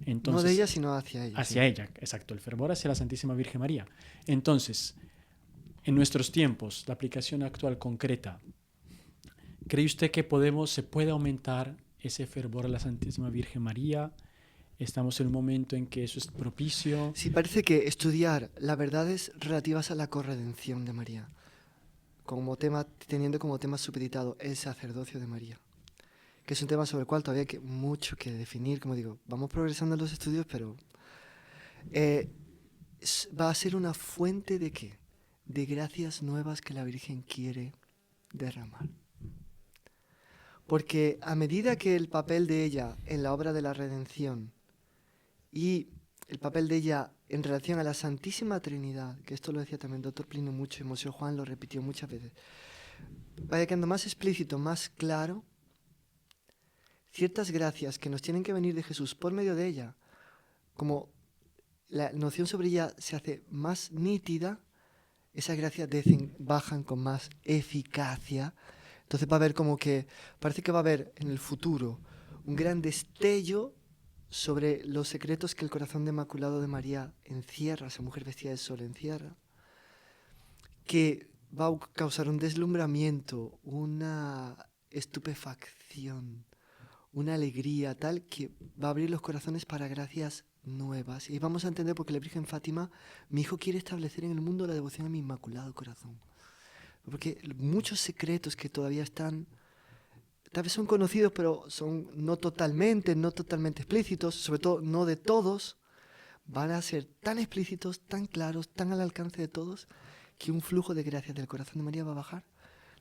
Entonces, no de ella, sino hacia ella. Hacia ella, exacto, el fervor hacia la Santísima Virgen María. Entonces, en nuestros tiempos, la aplicación actual concreta, ¿cree usted que se puede aumentar ese fervor a la Santísima Virgen María? ¿Estamos en un momento en que eso es propicio? Sí, parece que estudiar las verdades relativas a la corredención de María, teniendo como tema supeditado el sacerdocio de María, que es un tema sobre el cual todavía hay mucho que definir. Como digo, vamos progresando en los estudios, pero va a ser una fuente ¿de qué? De gracias nuevas que la Virgen quiere derramar. Porque a medida que el papel de ella en la obra de la redención y el papel de ella en relación a la Santísima Trinidad, que esto lo decía también el doctor Plinio mucho y Monseñor Juan lo repitió muchas veces, vaya quedando más explícito, más claro, ciertas gracias que nos tienen que venir de Jesús por medio de ella, como la noción sobre ella se hace más nítida, esas gracias bajan con más eficacia. Entonces va a haber parece que va a haber en el futuro un gran destello sobre los secretos que el corazón de Inmaculado de María encierra, esa mujer vestida de sol encierra, que va a causar un deslumbramiento, una estupefacción, una alegría tal que va a abrir los corazones para gracias nuevas. Y vamos a entender por qué la Virgen Fátima, mi hijo quiere establecer en el mundo la devoción a mi Inmaculado Corazón. Porque muchos secretos que todavía están, tal vez son conocidos, pero son no totalmente explícitos, sobre todo no de todos, van a ser tan explícitos, tan claros, tan al alcance de todos, que un flujo de gracias del corazón de María va a bajar,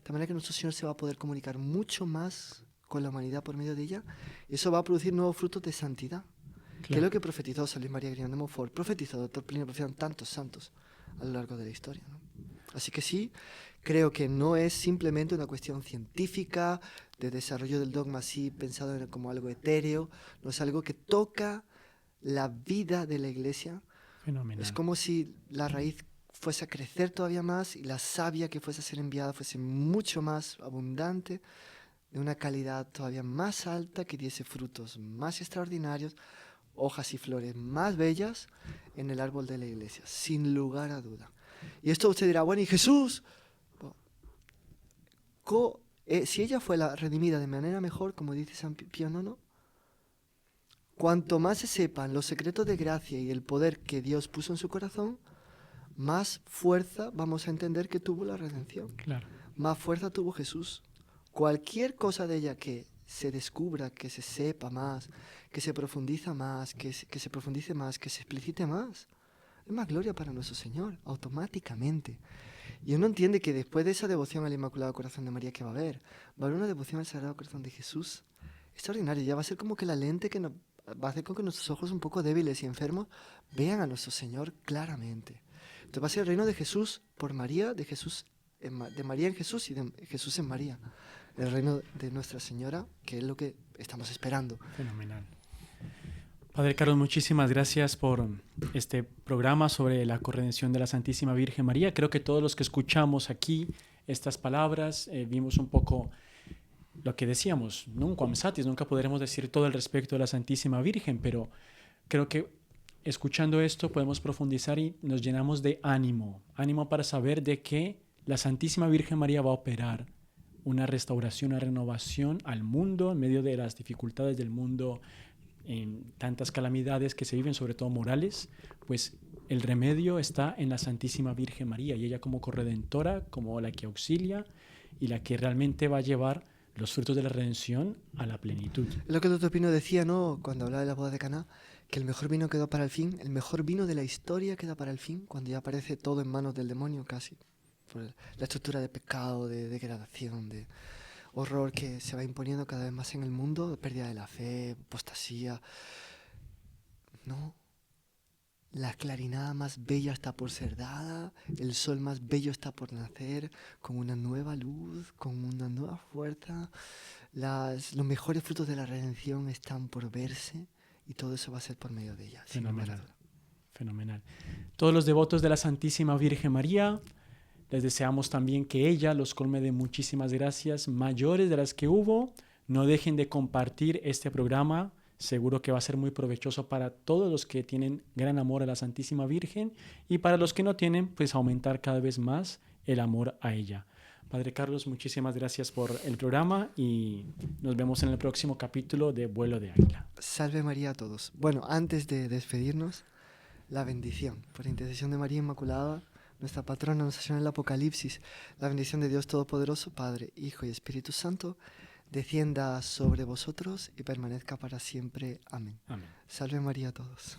de manera que nuestro Señor se va a poder comunicar mucho más con la humanidad por medio de ella, y eso va a producir nuevos frutos de santidad, que es lo que profetizó San Luis María Griñón de Montfort, profetizó doctor Plinio, profetizaron tantos santos a lo largo de la historia, ¿no? Así que sí, creo que no es simplemente una cuestión científica, de desarrollo del dogma así pensado como algo etéreo, no es algo que toca la vida de la Iglesia. Fenomenal. Es como si la raíz fuese a crecer todavía más y la savia que fuese a ser enviada fuese mucho más abundante, de una calidad todavía más alta, que diese frutos más extraordinarios, hojas y flores más bellas en el árbol de la Iglesia, sin lugar a duda. Y esto usted dirá, bueno, ¿y Jesús? Si ella fue la redimida de manera mejor, como dice San Pío IX, Cuanto más se sepan los secretos de gracia y el poder que Dios puso en su corazón, más fuerza vamos a entender que tuvo la redención. Claro. Más fuerza tuvo Jesús. Cualquier cosa de ella que se descubra, que se sepa más, que se profundiza más, que se profundice más, que se explicite más, es más gloria para nuestro Señor, automáticamente. Y uno entiende que después de esa devoción al Inmaculado Corazón de María que va a haber una devoción al Sagrado Corazón de Jesús extraordinaria. Ya va a ser como que la lente que va a hacer con que nuestros ojos un poco débiles y enfermos vean a nuestro Señor claramente. Entonces va a ser el reino de Jesús por María, de María en Jesús y de Jesús en María. El reino de Nuestra Señora, que es lo que estamos esperando. Fenomenal. Padre Carlos, muchísimas gracias por este programa sobre la corredención de la Santísima Virgen María. Creo que todos los que escuchamos aquí estas palabras vimos un poco lo que decíamos, nunca satis, nunca podremos decir todo al respecto de la Santísima Virgen, pero creo que escuchando esto podemos profundizar y nos llenamos de ánimo para saber de que la Santísima Virgen María va a operar una restauración, una renovación al mundo en medio de las dificultades del mundo, en tantas calamidades que se viven, sobre todo morales, pues el remedio está en la Santísima Virgen María y ella como corredentora, como la que auxilia y la que realmente va a llevar los frutos de la redención a la plenitud. Es lo que el Doctor Pino decía, ¿no? Cuando hablaba de la boda de Caná, que el mejor vino quedó para el fin, el mejor vino de la historia queda para el fin, cuando ya aparece todo en manos del demonio casi. Por la estructura de pecado, de degradación, de horror que se va imponiendo cada vez más en el mundo, pérdida de la fe, apostasía. No. La clarinada más bella está por ser dada, el sol más bello está por nacer, con una nueva luz, con una nueva fuerza. Los mejores frutos de la redención están por verse y todo eso va a ser por medio de ella. Fenomenal. Fenomenal. Todos los devotos de la Santísima Virgen María, les deseamos también que ella los colme de muchísimas gracias mayores de las que hubo. No dejen de compartir este programa. Seguro que va a ser muy provechoso para todos los que tienen gran amor a la Santísima Virgen y para los que no tienen, pues aumentar cada vez más el amor a ella. Padre Carlos, muchísimas gracias por el programa y nos vemos en el próximo capítulo de Vuelo de Águila. Salve María a todos. Bueno, antes de despedirnos, la bendición. Por intercesión de María Inmaculada, nuestra patrona, nos en el Apocalipsis, la bendición de Dios Todopoderoso, Padre, Hijo y Espíritu Santo, descienda sobre vosotros y permanezca para siempre. Amén. Amén. Salve María a todos.